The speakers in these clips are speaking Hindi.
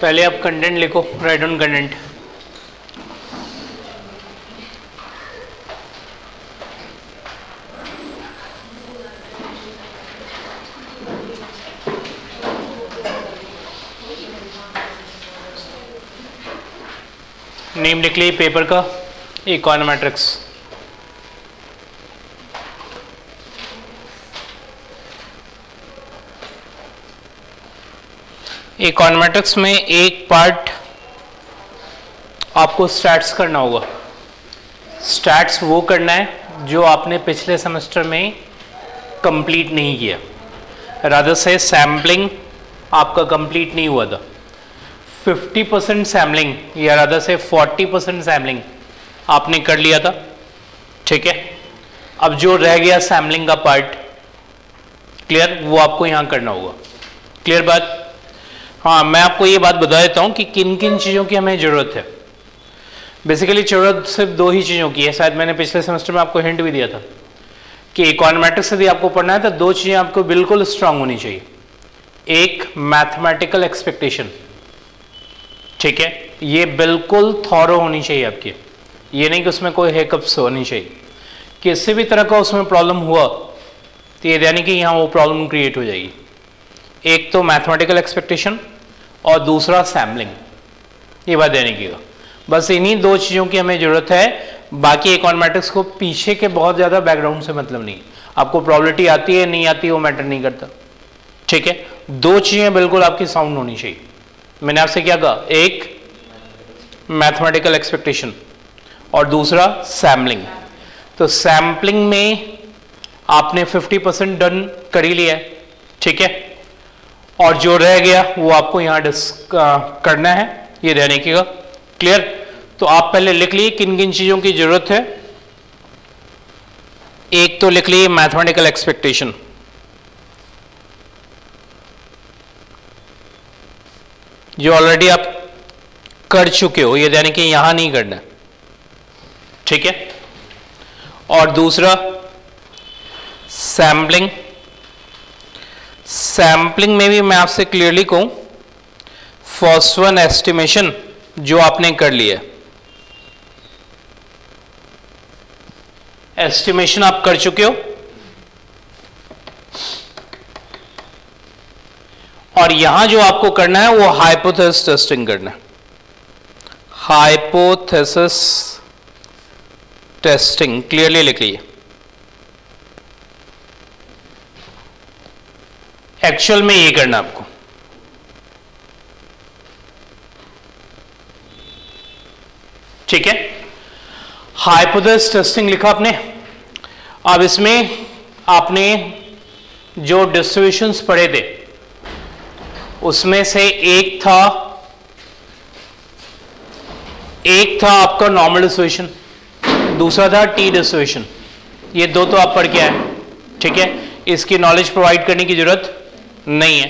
पहले आप कंटेंट लिखो, राइट डाउन कंटेंट। नेम लिख ली पेपर का, इकोनोमेट्रिक्स। इकोनोमेट्रिक्स में एक पार्ट आपको स्टैट्स करना होगा। स्टैट्स वो करना है जो आपने पिछले सेमेस्टर में कंप्लीट नहीं किया, रादर से सैम्पलिंग आपका कंप्लीट नहीं हुआ था। 50% सैम्पलिंग या रादर से 40% सैम्पलिंग आपने कर लिया था, ठीक है। अब जो रह गया सैम्पलिंग का पार्ट, क्लियर, वो आपको यहाँ करना होगा। क्लियर बात? हाँ, मैं आपको ये बात बता देता हूँ कि किन किन चीज़ों की हमें ज़रूरत है। बेसिकली ज़रूरत सिर्फ दो ही चीज़ों की है। शायद मैंने पिछले सेमेस्टर में आपको हिंट भी दिया था कि इकोनोमेट्रिक्स यदि आपको पढ़ना है तो दो चीज़ें आपको बिल्कुल स्ट्रांग होनी चाहिए। एक मैथमेटिकल एक्सपेक्टेशन, ठीक है, ये बिल्कुल थॉरो होनी चाहिए आपकी। ये नहीं कि उसमें कोई हिकअप्स होनी चाहिए। किसी भी तरह का उसमें प्रॉब्लम हुआ तो ये यानी कि यहाँ वो प्रॉब्लम क्रिएट हो जाएगी। एक तो मैथमेटिकल एक्सपेक्टेशन और दूसरा सैम्पलिंग, ये बात देने की। बस इन्हीं दो चीज़ों की हमें ज़रूरत है। बाकी इकोनोमेट्रिक्स को पीछे के बहुत ज़्यादा बैकग्राउंड से मतलब नहीं। आपको प्रॉबिलिटी आती है नहीं आती वो मैटर नहीं करता, ठीक है। दो चीज़ें बिल्कुल आपकी साउंड होनी चाहिए। मैंने आपसे क्या कहा, एक मैथमेटिकल एक्सपेक्टेशन और दूसरा सैम्पलिंग। तो सैम्पलिंग में आपने 50% डन कर ही लिया है, ठीक है, और जो रह गया वो आपको यहाँ करना है, ये रहने की। क्लियर? तो आप पहले लिख लिए किन किन चीज़ों की जरूरत है। एक तो लिख लिए मैथमेटिकल एक्सपेक्टेशन, जो ऑलरेडी आप कर चुके हो, ये यानी कि यहां नहीं करना, ठीक है। और दूसरा सैम्पलिंग। सैम्पलिंग में भी मैं आपसे क्लियरली कहूं, फर्स्ट वन एस्टिमेशन जो आपने कर लिया, एस्टिमेशन आप कर चुके हो, और यहां जो आपको करना है वो हाइपोथेसिस टेस्टिंग करना है। हाइपोथेसिस टेस्टिंग क्लियरली लिख लीजिए। एक्चुअल में ये करना आपको, ठीक है। हाइपोथेसिस टेस्टिंग लिखा आपने। अब इसमें आपने जो डिस्ट्रीब्यूशंस पढ़े थे उसमें से एक था आपका नॉर्मल डिस्ट्रीब्यूशन, दूसरा था टी डिस्ट्रीब्यूशन। ये दो तो आप पढ़ के आए, ठीक है। इसकी नॉलेज प्रोवाइड करने की जरूरत नहीं है।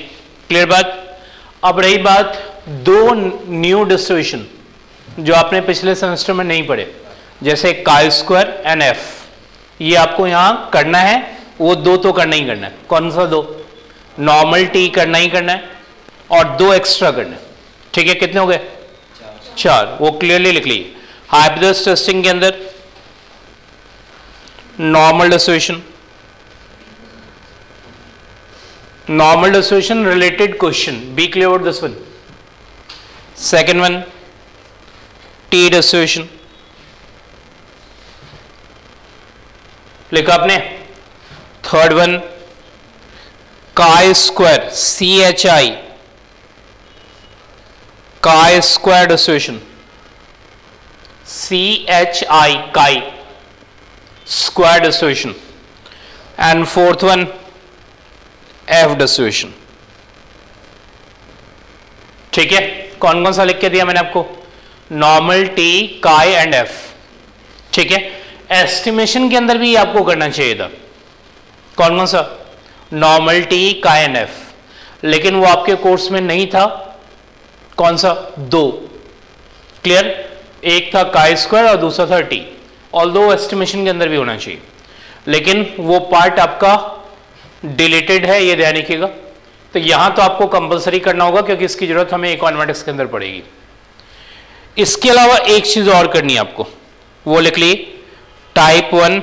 क्लियर बात? अब रही बात दो न्यू डिस्ट्रीब्यूशन जो आपने पिछले सेमेस्टर में नहीं पढ़े, जैसे काई स्क्वायर एंड एफ, ये आपको यहां करना है। वो दो तो करना ही करना है। कौन सा दो? नॉर्मल टी करना ही करना है और दो एक्स्ट्रा करना है, ठीक है। कितने हो गए? चार। वो क्लियरली लिख लीजिए। हाइपोथेसिस टेस्टिंग के अंदर normal distribution, normal distribution related question, be clear about this one. Second one t distribution लिखा आपने। Third one chi square, CHI, chi square distribution, CHI, chi square distribution. And fourth one f distribution, ठीक है। कौन कौन सा लिख के दिया मैंने आपको? नॉर्मल, टी, काई एंड एफ, ठीक है। एस्टिमेशन के अंदर भी आपको करना चाहिए था। कौन कौन सा? नॉर्मल, टी, काई एंड एफ, लेकिन वो आपके कोर्स में नहीं था। कौन सा? दो। क्लियर? एक था काई स्क्वायर और दूसरा था टी। ऑल्दो एस्टिमेशन के अंदर भी होना चाहिए, लेकिन वो पार्ट आपका डिलीटेड है, ये ध्यान रखिएगा। तो यहां तो आपको कंपलसरी करना होगा क्योंकि इसकी जरूरत हमें इकोनॉमेटिक्स के अंदर पड़ेगी। इसके अलावा एक चीज और करनी है आपको, वो लिख ली, type 1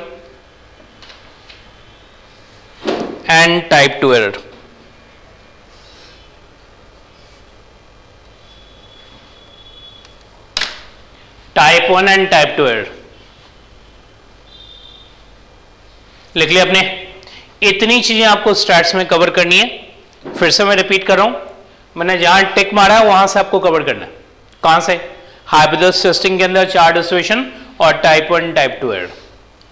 and type 2 error. Type 1 and type 2 error लिख लिया आपने। इतनी चीजें आपको स्टैट्स में कवर करनी है। फिर से मैं रिपीट कर रहा हूं, मैंने जहां टिक मारा है वहां से आपको कवर करना है। कहां से? हाइपोथेसिस टेस्टिंग के अंदर 4 डिस्ट्रीब्यूशन और टाइप 1 टाइप 2 एरर।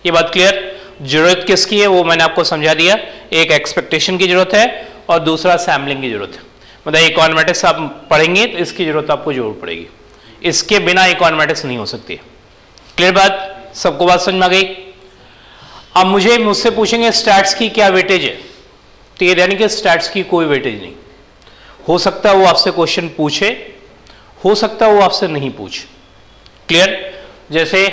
ये बात क्लियर? जरूरत किसकी है वो मैंने आपको समझा दिया। एक एक्सपेक्टेशन की जरूरत है और दूसरा सैम्पलिंग की जरूरत है। मतलब इकोनॉमेटिक्स आप पढ़ेंगे तो इसकी जरूरत आपको जरूर पड़ेगी, इसके बिना इकोनॉमेटिक्स नहीं हो सकती है। क्लियर बात? सबको बात समझ में आ गई? अब मुझसे पूछेंगे स्टैट्स की क्या वेटेज है, तो ये यानी कि स्टैट्स की कोई वेटेज नहीं। हो सकता है वो आपसे क्वेश्चन पूछे, हो सकता है वो आपसे नहीं पूछे। क्लियर? जैसे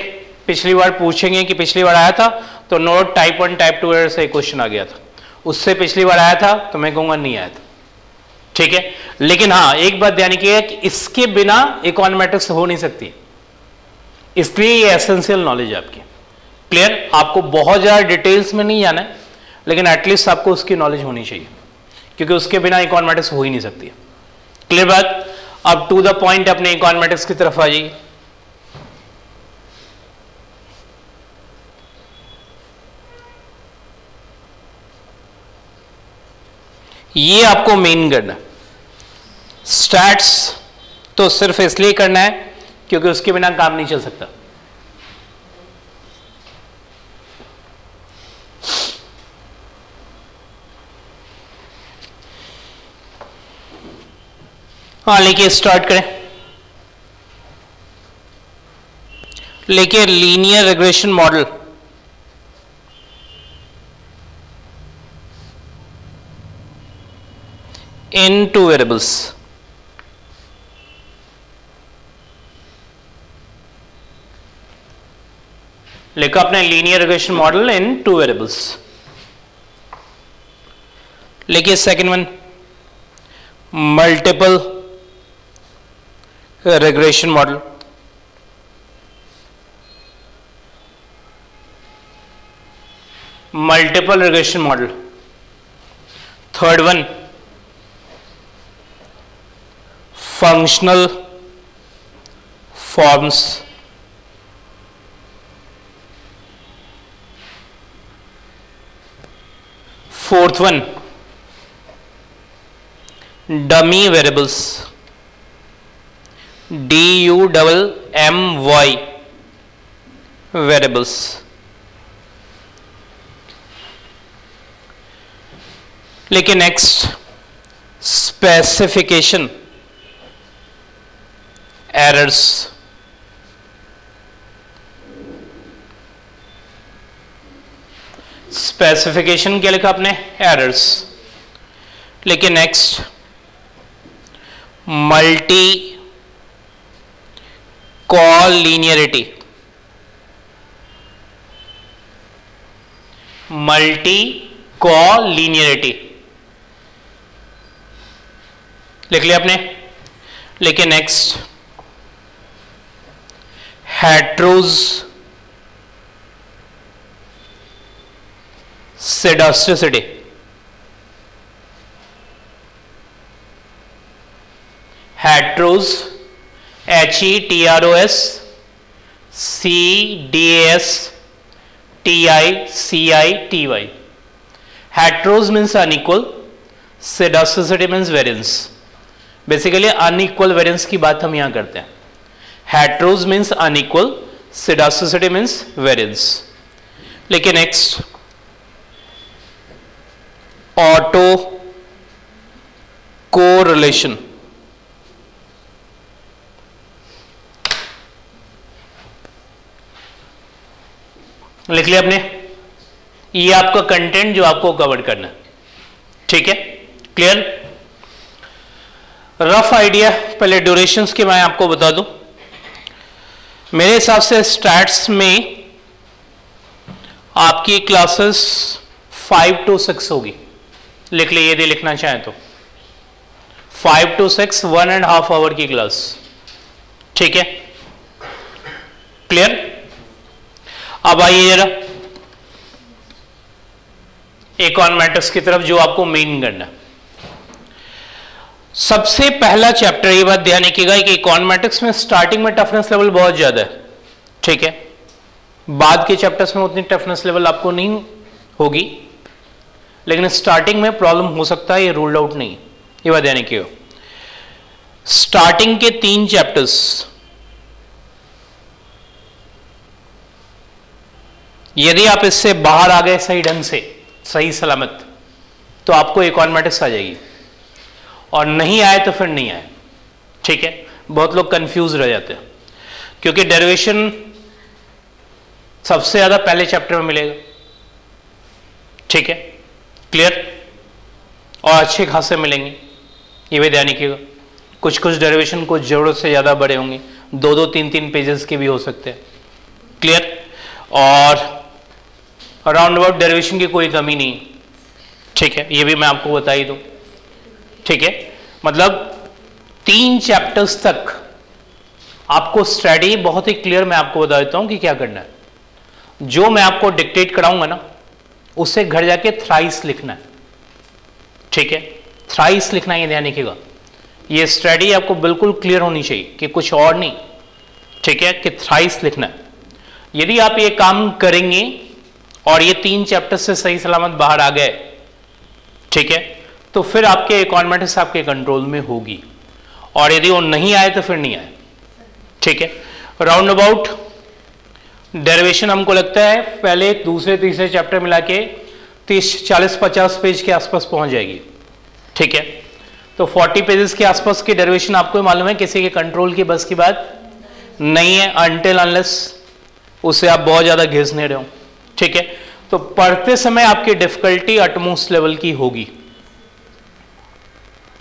पिछली बार पूछेंगे कि पिछली बार आया था तो नोट टाइप 1 टाइप 2 एरर से क्वेश्चन आ गया था, उससे पिछली बार आया था तो मैं कहूंगा नहीं आया था। ठीक है, लेकिन हाँ एक बात ध्यान रखिएगा कि इसके बिना इकोनॉमेटिक्स हो नहीं सकती, इसलिए ये एसेंशियल नॉलेज है आपकी। क्लियर? आपको बहुत ज्यादा डिटेल्स में नहीं जाना है, लेकिन एटलीस्ट आपको उसकी नॉलेज होनी चाहिए, क्योंकि उसके बिना इकोनॉमेटिक्स हो ही नहीं सकती। क्लियर बात? अब टू द पॉइंट अपने इकोनॉमेटिक्स की तरफ आ जाइए। ये आपको मेन करना है। स्टैट्स तो सिर्फ इसलिए करना है क्योंकि उसके बिना काम नहीं चल सकता। हाँ लिखिए, स्टार्ट करें। लिखिए linear regression model in 2 variables। लिखा अपने linear regression model in 2 variables. लिखिए second one, multiple regression model. Multiple regression model. Third one, functional forms. Fourth one, dummy variables, DUMMY variables. लेकिन नेक्स्ट, स्पेसिफिकेशन एरर्स। स्पेसिफिकेशन क्या लिखा आपने? एरर्स। लेकिन next, multicollinearity. Multicollinearity लिख लिया आपने। लेकिन next, heteroscedasticity. Heteros HETROSCDASTICITY। Heteros means unequal, scedasticity means variance. Basically unequal variance की बात हम यहां करते हैं। हेटेरोस means unequal, scedasticity means variance. लेकिन नेक्स्ट, ऑटो कोरिलेशन। लिख लिया आपने? ये आपका कंटेंट जो आपको कवर करना है। ठीक है, क्लियर? रफ आइडिया पहले ड्यूरेशंस के मैं आपको बता दूं। मेरे हिसाब से स्टैट्स में आपकी क्लासेस 5 to 6 होगी। लिख लीजिए यदि लिखना चाहें तो 5 to 6 1.5 आवर की क्लास, ठीक है, क्लियर। अब आइए जरा इकोनॉमेटिक्स की तरफ, जो आपको मेन करना है। सबसे पहला चैप्टर, ये बात ध्यान रखिएगा कि इकोनॉमेटिक्स में स्टार्टिंग में टफनेस लेवल बहुत ज्यादा है, ठीक है, बाद के चैप्टर्स में उतनी टफनेस लेवल आपको नहीं होगी, लेकिन स्टार्टिंग में प्रॉब्लम हो सकता है, ये रूल्ड आउट नहीं, ये बात ध्यान रखिएगा। स्टार्टिंग के 3 चैप्टर्स, यदि आप इससे बाहर आ गए सही ढंग से, सही सलामत, तो आपको इकोनॉमेटिक्स आ जाएगी, और नहीं आए तो फिर नहीं आए, ठीक है। बहुत लोग कंफ्यूज रह जाते हैं, क्योंकि डेरिवेशन सबसे ज्यादा पहले चैप्टर में मिलेगा, ठीक है, क्लियर, और अच्छे खासे मिलेंगे, ये भी ध्यान रखिएगा। कुछ कुछ डेरिवेशन को जरूरत से ज्यादा बड़े होंगे, 2-2, 3-3 पेजेस के भी हो सकते हैं, क्लियर, और राउंड अबाउट डेरिवेशन की कोई कमी नहीं, ठीक है, ये भी मैं आपको बता ही दूं, ठीक है। मतलब 3 चैप्टर्स तक आपको स्ट्रेटजी बहुत ही क्लियर मैं आपको बता देता हूं कि क्या करना है। जो मैं आपको डिक्टेट कराऊंगा ना, उससे घर जाके थ्राइस लिखना है, ठीक है, थ्राइस लिखना है, ये ध्यान रखिएगा। ये स्ट्रेटजी आपको बिल्कुल क्लियर होनी चाहिए कि कुछ और नहीं, ठीक है, कि थ्राइस लिखना है। यदि आप ये काम करेंगे और ये 3 चैप्टर से सही सलामत बाहर आ गए, ठीक है, तो फिर आपके इकोनॉमेटिक्स आपके कंट्रोल में होगी, और यदि वो नहीं आए तो फिर नहीं आए, ठीक है। राउंड अबाउट डेरिवेशन हमको लगता है पहले दूसरे तीसरे चैप्टर मिला के 30-40-50 पेज के आसपास पहुंच जाएगी, ठीक है। तो 40 पेजेस के आसपास की डेरिवेशन आपको मालूम है किसी के कंट्रोल की बस की बात नहीं है, अनटिल अनलेस उसे आप बहुत ज्यादा घिस नहीं रहे हो, ठीक है। तो पढ़ते समय आपकी डिफिकल्टी अटमोस्ट लेवल की होगी,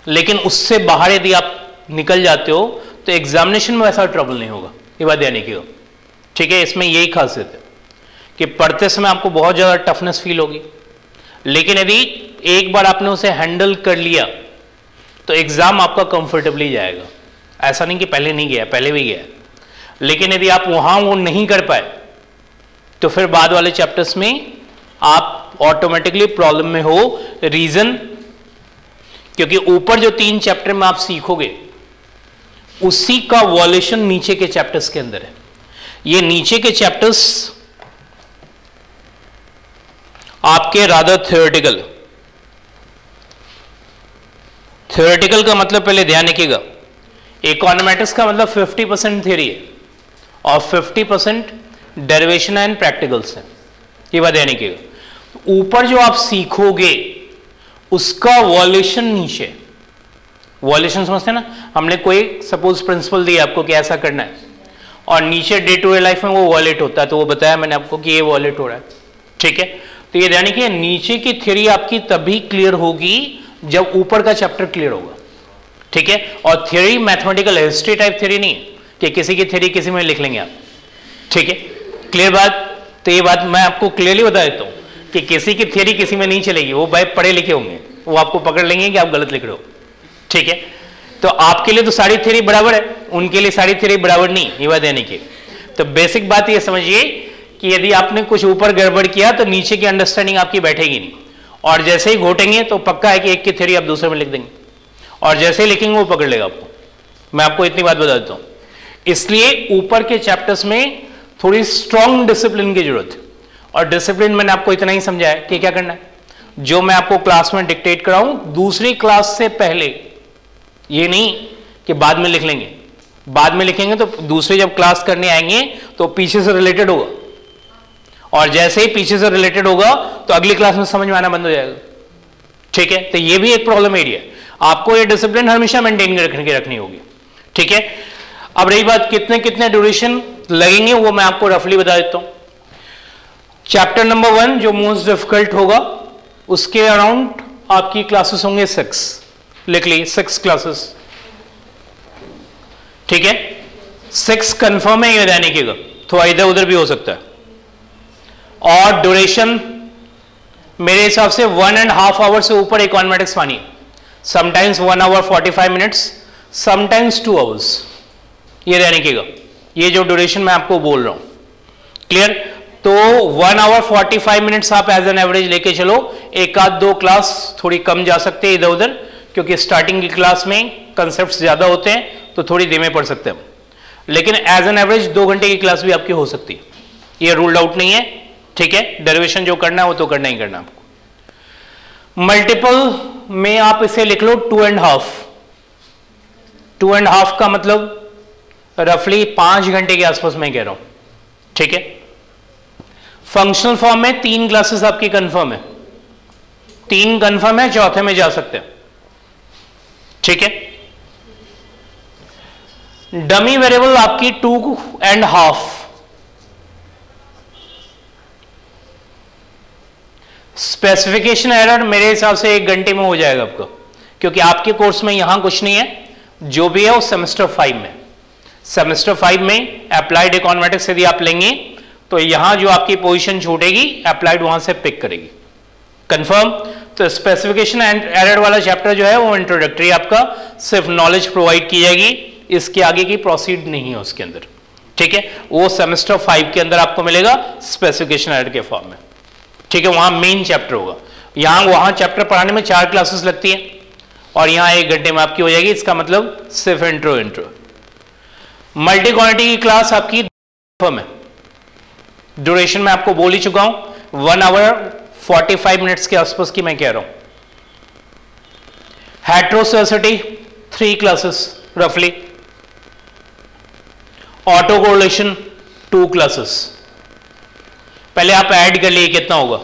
लेकिन उससे बाहर यदि आप निकल जाते हो तो एग्जामिनेशन में ऐसा ट्रबल नहीं होगा, ये बात ध्यान रखिएगा, ठीक है। इसमें यही खासियत है कि पढ़ते समय आपको बहुत ज्यादा टफनेस फील होगी, लेकिन यदि एक बार आपने उसे हैंडल कर लिया तो एग्जाम आपका कंफर्टेबली जाएगा। ऐसा नहीं कि पहले नहीं गया, पहले भी गया, लेकिन यदि आप वहां वो नहीं कर पाए तो फिर बाद वाले चैप्टर्स में आप ऑटोमेटिकली प्रॉब्लम में हो। रीजन, क्योंकि ऊपर जो 3 चैप्टर में आप सीखोगे उसी का वॉल्यूशन नीचे के चैप्टर्स के अंदर है। ये नीचे के चैप्टर्स आपके रादर थ्योरेटिकल, थ्योरेटिकल का मतलब पहले ध्यान रखिएगा, इकोनॉमेटिक्स का मतलब 50% थ्योरी है और 50% डेरिवेशन एंड प्रैक्टिकल्स है, ये बात ध्यान रखिएगा। ऊपर जो आप सीखोगे उसका वॉल्यूशन नीचे, वॉल्यूशन समझते हैं ना, हमने कोई सपोज प्रिंसिपल दिया आपको कि ऐसा करना है, और नीचे डे टू डे लाइफ में वो वॉलेट होता है, तो वो बताया मैंने आपको कि ये वॉलेट हो रहा है, ठीक है। तो ये ध्यान रखिए, नीचे की थ्योरी आपकी तभी क्लियर होगी जब ऊपर का चैप्टर क्लियर होगा, ठीक है। और theory mathematical history type theory नहीं है कि किसी की थ्योरी किसी में लिख लेंगे आप, ठीक है, क्लियर बात। तो ये बात मैं आपको क्लियरली बता देता हूं कि किसी की थ्योरी किसी में नहीं चलेगी, वो भाई पढ़े लिखे होंगे, वो आपको पकड़ लेंगे कि आप गलत लिख रहे हो, ठीक है। तो आपके लिए तो सारी थ्योरी बराबर है, उनके लिए सारी थ्योरी बराबर नहीं, ये बात देने की। तो बेसिक बात ये समझिए कि यदि आपने कुछ ऊपर गड़बड़ किया तो नीचे की अंडरस्टैंडिंग आपकी बैठेगी नहीं, और जैसे ही घोटेंगे तो पक्का है कि एक की थ्योरी आप दूसरे में लिख देंगे, और जैसे ही लिखेंगे वो पकड़ लेगा आपको। मैं आपको इतनी बात बता देता हूं, इसलिए ऊपर के चैप्टर्स में थोड़ी स्ट्रॉन्ग डिसिप्लिन की जरूरत है। और डिसिप्लिन मैंने आपको इतना ही समझाया कि क्या करना है, जो मैं आपको क्लास में डिक्टेट कराऊं दूसरी क्लास से पहले, ये नहीं कि बाद में लिख लेंगे, बाद में लिखेंगे तो दूसरे जब क्लास करने आएंगे तो पीछे से रिलेटेड होगा, और जैसे ही पीछे से रिलेटेड होगा तो अगली क्लास में समझ में आना बंद हो जाएगा, ठीक है। तो ये भी एक प्रॉब्लम एरिया है, आपको ये डिसिप्लिन हमेशा मेंटेन करके रखनी होगी, ठीक है। अब रही बात कितने कितने ड्यूरेशन लगेंगे, वो मैं आपको रफली बता देता हूं। चैप्टर नंबर 1 जो मोस्ट डिफिकल्ट होगा, उसके अराउंड आपकी क्लासेस होंगे 6, लिख ली 6 क्लासेस, ठीक है। 6 कंफर्म है, ये ध्यान रखिएगा, थोड़ा इधर उधर भी हो सकता है। और ड्यूरेशन मेरे हिसाब से 1.5 आवर से ऊपर इकोनॉमेटिक्स मानिए, sometimes 1 hour 45 minutes, sometimes 2 hours, ये ध्यान रखिएगा, ये जो ड्यूरेशन मैं आपको बोल रहा हूं, क्लियर। तो 1 आवर 45 मिनट्स आप एज एन एवरेज लेके चलो, एक आध दो क्लास थोड़ी कम जा सकते हैं इधर उधर, क्योंकि स्टार्टिंग की क्लास में कंसेप्ट्स ज्यादा होते हैं तो थोड़ी धीमे पढ़ सकते हैं, लेकिन एज एन एवरेज 2 घंटे की क्लास भी आपकी हो सकती है, ये रूल्ड आउट नहीं है, ठीक है। डेरिवेशन जो करना है वो तो करना ही करना आपको। मल्टीपल में आप इसे लिख लो 2.5, 2.5 का मतलब रफली 5 घंटे के आसपास मैं कह रहा हूं, ठीक है। फंक्शनल फॉर्म में 3 क्लासेस आपकी कंफर्म है, 3 कंफर्म है, चौथे में जा सकते हैं, ठीक है। डमी वेरिएबल आपकी 2.5, स्पेसिफिकेशन एरर मेरे हिसाब से 1 घंटे में हो जाएगा आपका, क्योंकि आपके कोर्स में यहां कुछ नहीं है, जो भी है वो सेमेस्टर 5 में, सेमेस्टर 5 में अप्लाइड इकोनॉमेटिक्स यदि आप लेंगे तो यहां जो आपकी पोजीशन छूटेगी अप्लाइड वहां से पिक करेगी, कंफर्म। तो स्पेसिफिकेशन एंड एरर वाला चैप्टर जो है वो इंट्रोडक्टरी आपका, सिर्फ नॉलेज प्रोवाइड की जाएगी, इसके आगे की प्रोसीड नहीं है उसके अंदर, ठीक है। वो सेमेस्टर 5 के अंदर आपको मिलेगा स्पेसिफिकेशन एरर के फॉर्म में, ठीक है, वहां मेन चैप्टर होगा। यहां वहां चैप्टर पढ़ाने में 4 क्लासेस लगती है और यहां 1 घंटे में आपकी हो जाएगी, इसका मतलब सिर्फ इंट्रो। मल्टी क्वांटिटी की क्लास आपकी फॉर्म है, ड्यूरेशन में आपको बोल ही चुका हूं 1 आवर 45 मिनट्स के आसपास की मैं कह रहा हूं। हेट्रोसेसिटी 3 क्लासेस रफली, ऑटो कोरिलेशन 2 क्लासेस। पहले आप ऐड कर लिए कितना होगा,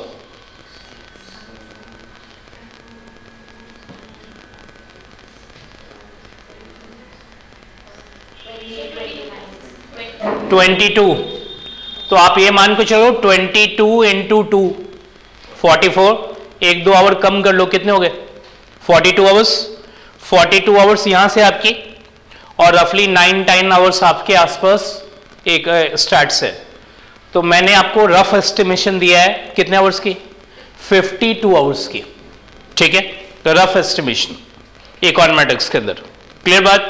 (22) तो आप ये मान के चलो 22 इंटू 2 44, 1-2 आवर कम कर लो, कितने हो गए 42 आवर्स। 42 आवर्स यहां से आपकी, और रफली 9-10 आवर्स आपके आसपास एक स्टार्ट है। तो मैंने आपको रफ एस्टिमेशन दिया है कितने आवर्स की, 52 आवर्स की, ठीक है। तो रफ एस्टिमेशन इकोनॉमेटिक्स के अंदर, क्लियर बात,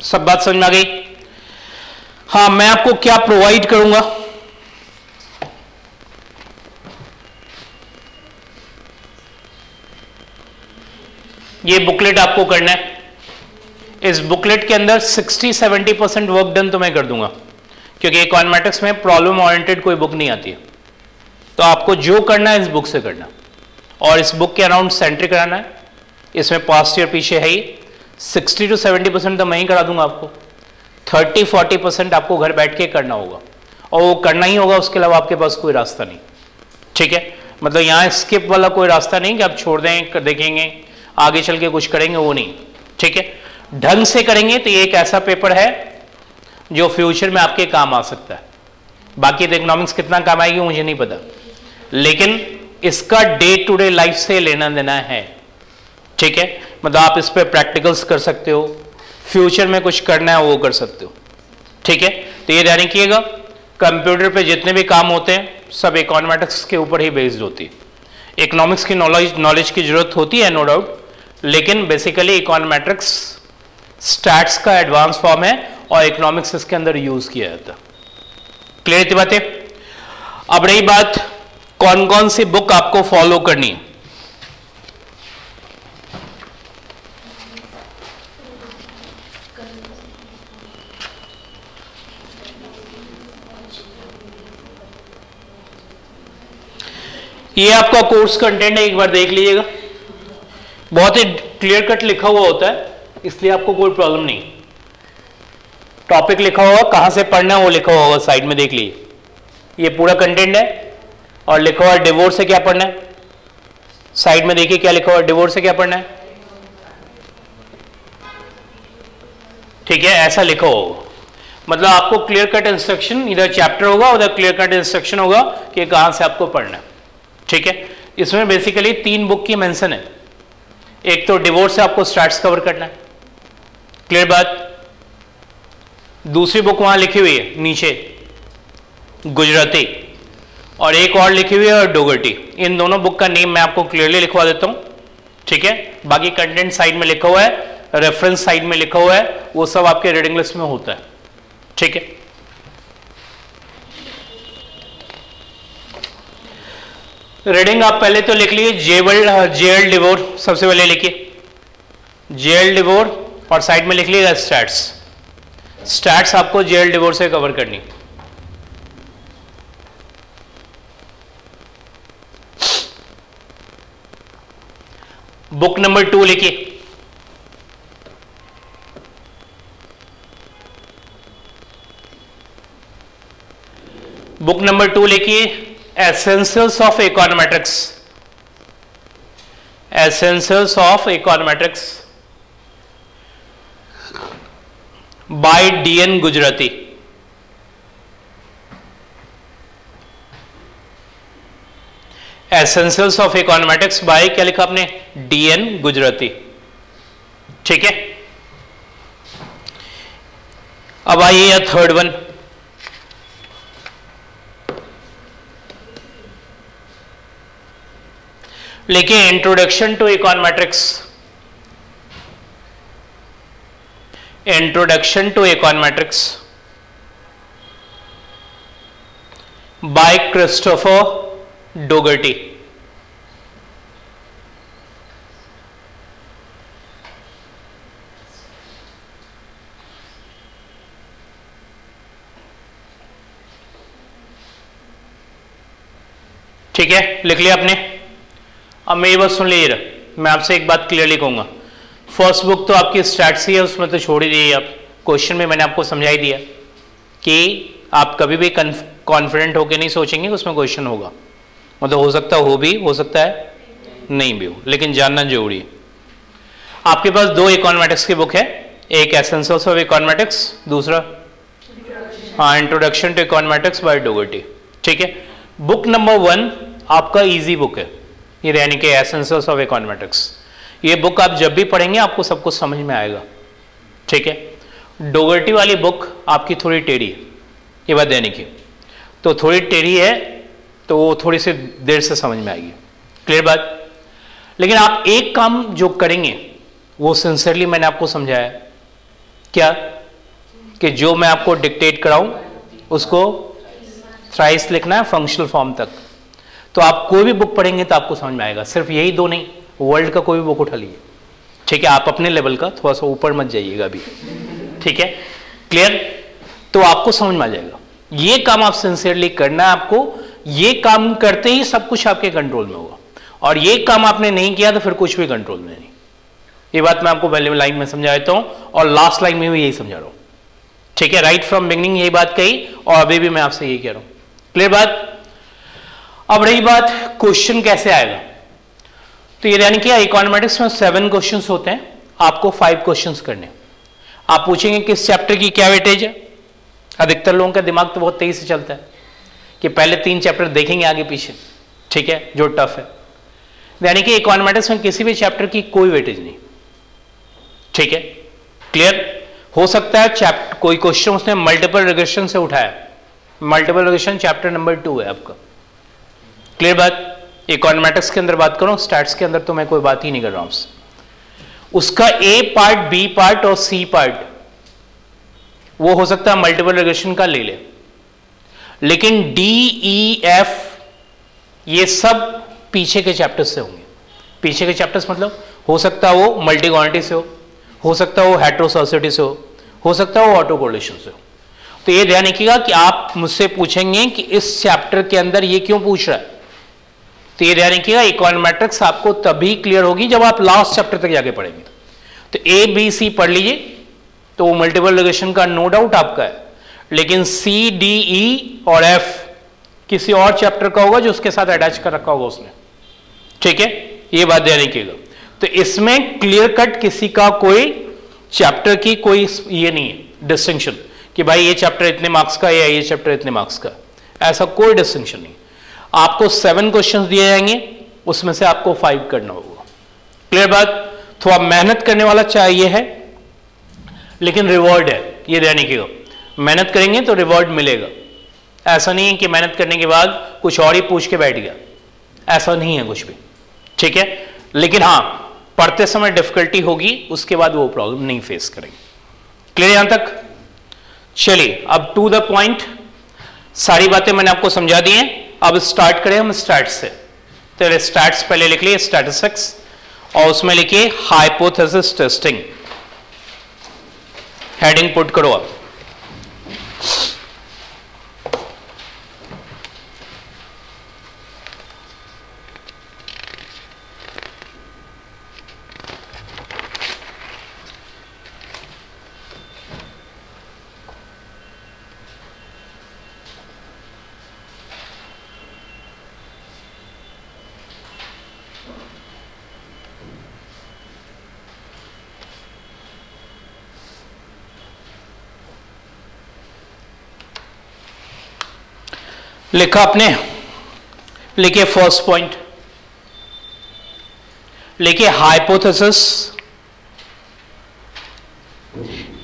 सब बात समझ में आ गई। हाँ, मैं आपको क्या प्रोवाइड करूंगा, ये बुकलेट आपको करना है। इस बुकलेट के अंदर 60-70% वर्क डन तो मैं कर दूंगा, क्योंकि इकोनॉमेटिक्स में प्रॉब्लम ओरिएंटेड कोई बुक नहीं आती है, तो आपको जो करना है इस बुक से करना, और इस बुक के अराउंड सेंट्री कराना है। इसमें पास्ट ईयर पीछे है ही, 60-70% तो मैं ही करा दूंगा आपको, 30-40% आपको घर बैठ के करना होगा, और वो करना ही होगा, उसके अलावा आपके पास कोई रास्ता नहीं, ठीक है। मतलब यहाँ स्किप वाला कोई रास्ता नहीं कि आप छोड़ दें, देखेंगे आगे चल के कुछ करेंगे, वो नहीं, ठीक है। ढंग से करेंगे तो ये एक ऐसा पेपर है जो फ्यूचर में आपके काम आ सकता है। बाकी तो इकोनॉमिक्स कितना काम आएगी मुझे नहीं पता, लेकिन इसका डे टू डे लाइफ से लेना देना है, ठीक है। मतलब आप इस पर प्रैक्टिकल्स कर सकते हो, फ्यूचर में कुछ करना है वो कर सकते हो, ठीक है। तो ये ध्यान रखिएगा, कंप्यूटर पे जितने भी काम होते हैं सब इकोनॉमेटिक्स के ऊपर ही बेस्ड होती है। इकोनॉमिक्स की नॉलेज की जरूरत होती है नो डाउट, लेकिन बेसिकली इकोनॉमेटिक्स स्टैट्स का एडवांस फॉर्म है और इकोनॉमिक्स इसके अंदर यूज किया जाता है। क्लियर थी बातें। अब रही बात कौन कौन सी बुक आपको फॉलो करनी है। ये आपका कोर्स कंटेंट है, एक बार देख लीजिएगा, बहुत ही क्लियर कट लिखा हुआ होता है, इसलिए आपको कोई प्रॉब्लम नहीं। टॉपिक लिखा होगा, कहां से पढ़ना है वो लिखा होगा, साइड में देख लीजिए, ये पूरा कंटेंट है, और लिखा हुआ डिवोर्स से क्या पढ़ना है, साइड में देखिए क्या लिखा हुआ, डिवोर्स से क्या पढ़ना है, ठीक है, ऐसा लिखा होगा। मतलब आपको क्लियर कट इंस्ट्रक्शन, इधर चैप्टर होगा उधर क्लियर कट इंस्ट्रक्शन होगा कि कहां से आपको पढ़ना है, ठीक है। इसमें बेसिकली 3 बुक की मेंशन है, एक तो डिवोर्स से आपको स्टार्ट्स कवर करना है, क्लियर बात। दूसरी बुक वहां लिखी हुई है नीचे गुजराती, और एक और लिखी हुई है डोगरटी। इन दोनों बुक का नेम मैं आपको क्लियरली लिखवा देता हूं, ठीक है, बाकी कंटेंट साइड में लिखा हुआ है, रेफरेंस साइड में लिखा हुआ है, वो सब आपके रीडिंग लिस्ट में होता है। ठीक है, रीडिंग आप पहले तो लिख लीजिए, जेएल डिवोर सबसे पहले लिखिए, जेएल डिवोर, और साइड में लिख लीजिएगा स्टैट्स। स्टैट्स आपको जेएल डिवोर से कवर करनी। बुक नंबर 2 लिखिए, बुक नंबर 2 लिखिए, essentials of econometrics, essentials of econometrics by D N Gujarati. Essentials of econometrics by क्या लिखा आपने, डीएन गुजराती। ठीक है, अब आइए थर्ड वन, लिखिए introduction to econometrics, introduction to econometrics by Christopher Dougherty. ठीक है, लिख लिया आपने। अब मेरी बात सुन लीजिए, मैं आपसे एक बात क्लियरली कहूंगा, फर्स्ट बुक तो आपकी स्टैट्स ही है, उसमें तो छोड़ ही दीजिए आप। क्वेश्चन में मैंने आपको समझा ही दिया कि आप कभी भी कॉन्फिडेंट होकर नहीं सोचेंगे उसमें क्वेश्चन होगा, मतलब हो सकता हो भी, हो सकता है नहीं भी हो, लेकिन जानना जरूरी है। आपके पास दो इकोनोमेटिक्स की बुक है, एक एसेंशियल्स ऑफ इकोनोमेटिक्स, दूसरा हाँ इंट्रोडक्शन टू इकोनोमेटिक्स बाय डोगर्टी। ठीक है, बुक नंबर 1 आपका इजी बुक है, ये यानी कि एसेंशियल्स ऑफ इकोनोमेटिक्स। ये बुक आप जब भी पढ़ेंगे आपको सब कुछ समझ में आएगा। ठीक है, डोगर्टी वाली बुक आपकी थोड़ी टेढ़ी है, ये बात देने की, तो थोड़ी टेढ़ी है तो वो थोड़ी सी देर से समझ में आएगी, क्लियर बात। लेकिन आप एक काम जो करेंगे वो सिंसियरली मैंने आपको समझाया, क्या कि जो मैं आपको डिक्टेट कराऊं उसको थ्राइस लिखना है फंक्शनल फॉर्म तक। तो आप कोई भी बुक पढ़ेंगे तो आपको समझ में आएगा, सिर्फ यही दो नहीं, वर्ल्ड का कोई भी बुक उठा लीजिए। ठीक है, आप अपने लेवल का थोड़ा सा ऊपर मत जाइएगा अभी। ठीक है, क्लियर, तो आपको समझ में आ जाएगा। ये काम आप सिंसियरली करना है आपको, ये काम करते ही सब कुछ आपके कंट्रोल में होगा, और ये काम आपने नहीं किया तो फिर कुछ भी कंट्रोल में नहीं। ये बात मैं आपको पहले लाइन में समझा देता हूं और लास्ट लाइन में भी यही समझा रहा हूं। ठीक है, राइट फ्रॉम बिगनिंग यही बात कही और अभी भी मैं आपसे यही कह रहा हूं, क्लियर बात। अब रही बात क्वेश्चन कैसे आएगा, तो ये यानी कि इकोनोमेटिक्स में 7 क्वेश्चंस होते हैं, आपको 5 क्वेश्चंस करने। आप पूछेंगे किस चैप्टर की क्या वेटेज है। अधिकतर लोगों का दिमाग तो बहुत तेजी से चलता है कि पहले 3 चैप्टर देखेंगे आगे पीछे, ठीक है, जो टफ है। यानी कि इकोनोमेटिक्स में किसी भी चैप्टर की कोई वेटेज नहीं। ठीक है, क्लियर। हो सकता है चैप्टर कोई क्वेश्चन उसने मल्टीपल रिग्रेशन से उठाया, मल्टीपल रिग्रेशन चैप्टर नंबर 2 है आपका, क्लियर बात। इकोनोमेटिक्स के अंदर बात करूं, स्टैट्स के अंदर तो मैं कोई बात ही नहीं कर रहा हूं आपसे। उसका ए पार्ट, बी पार्ट और सी पार्ट वो हो सकता है मल्टीपल रिग्रेशन का ले ले, लेकिन डी ई एफ ये सब पीछे के चैप्टर्स से होंगे। पीछे के चैप्टर्स मतलब हो सकता है वो मल्टी क्वांटिटी से हो सकता है वो हेटेरोसोसिटी से हो सकता है वो ऑटो कोरिलेशन से हो। तो ये ध्यान रखिएगा कि आप मुझसे पूछेंगे कि इस चैप्टर के अंदर ये क्यों पूछ रहा है, तो ये ध्यान रखिएगा इकोनोमेट्रिक्स आपको तभी क्लियर होगी जब आप लास्ट चैप्टर तक जाके पढ़ेंगे। तो ए बी सी पढ़ लीजिए तो वो मल्टीपल रिग्रेशन का नो डाउट आपका है, लेकिन सी डी ई और एफ किसी और चैप्टर का होगा जो उसके साथ अटैच कर रखा होगा उसने। ठीक है, ये बात ध्यान रखिएगा। तो इसमें क्लियर कट किसी का कोई चैप्टर की कोई ये नहीं है डिस्टिंक्शन कि भाई ये चैप्टर इतने मार्क्स का या ये चैप्टर इतने मार्क्स का, ऐसा कोई डिस्टिंक्शन नहीं। आपको 7 क्वेश्चंस दिए जाएंगे, उसमें से आपको 5 करना होगा, क्लियर बात। थोड़ा मेहनत करने वाला चाहिए है, लेकिन रिवॉर्ड है, ये ध्यान रखिएगा। मेहनत करेंगे तो रिवॉर्ड मिलेगा। ऐसा नहीं है कि मेहनत करने के बाद कुछ और ही पूछ के बैठ गया, ऐसा नहीं है कुछ भी। ठीक है, लेकिन हाँ पढ़ते समय डिफिकल्टी होगी, उसके बाद वो प्रॉब्लम नहीं फेस करेंगे। क्लियर यहां तक? चलिए अब टू द पॉइंट, सारी बातें मैंने आपको समझा दी हैं। अब स्टार्ट करें हम स्टैट्स से। तो स्टैट्स पहले लिख लिए, स्टैटिस्टिक्स, और उसमें लिखिए हाइपोथेसिस टेस्टिंग, हेडिंग पुट करो आप। लिखा आपने? लिखिए फर्स्ट पॉइंट, लिखिए hypothesis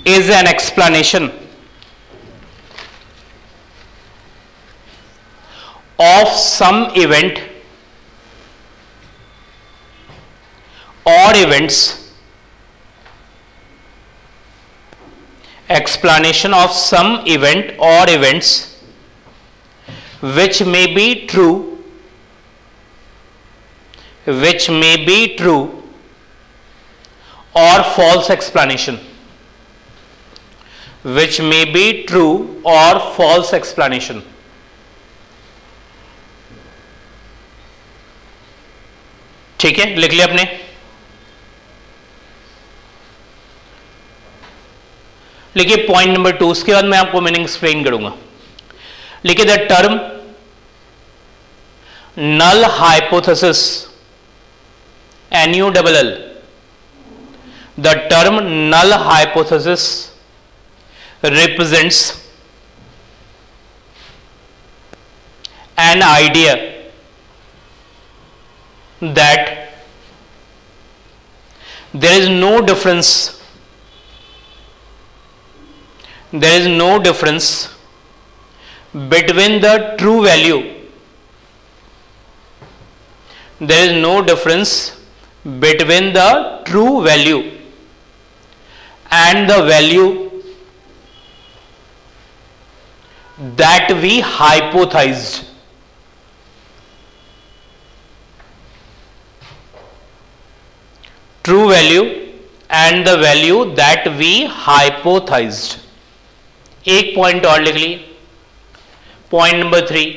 is an explanation of some event और events, explanation of some event or events which may be true or false explanation, which may be true or false explanation. ठीक है, लिख लिया आपने? लिखिए पॉइंट नंबर 2, उसके बाद मैं आपको मीनिंग एक्सप्लेन करूंगा। लिखिए the term null hypothesis, NULL, the term null hypothesis represents an idea that there is no difference between the true value, there is no difference between the true value and the value that we hypothesized. True value and the value that we hypothesized. एक पॉइंट और लिख ली, पॉइंट नंबर 3,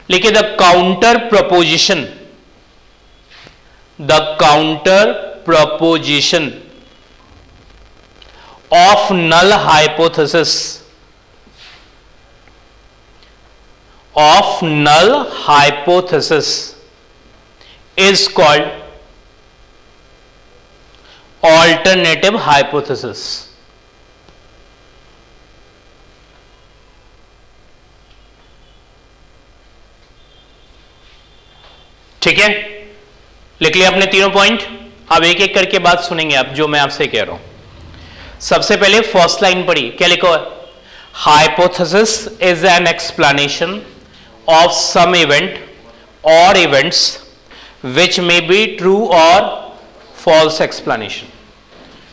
लिखिए the counter proposition, the counter proposition of null hypothesis, of null hypothesis is called alternative hypothesis. ठीक है, लिख लिया आपने तीनों पॉइंट। अब एक एक करके बात सुनेंगे आप, जो मैं आपसे कह रहा हूं। सबसे पहले फर्स्ट लाइन पढ़िए, क्या लिखा है? Hypothesis is an explanation of some event और events which may be true और फॉल्स एक्सप्लेनेशन।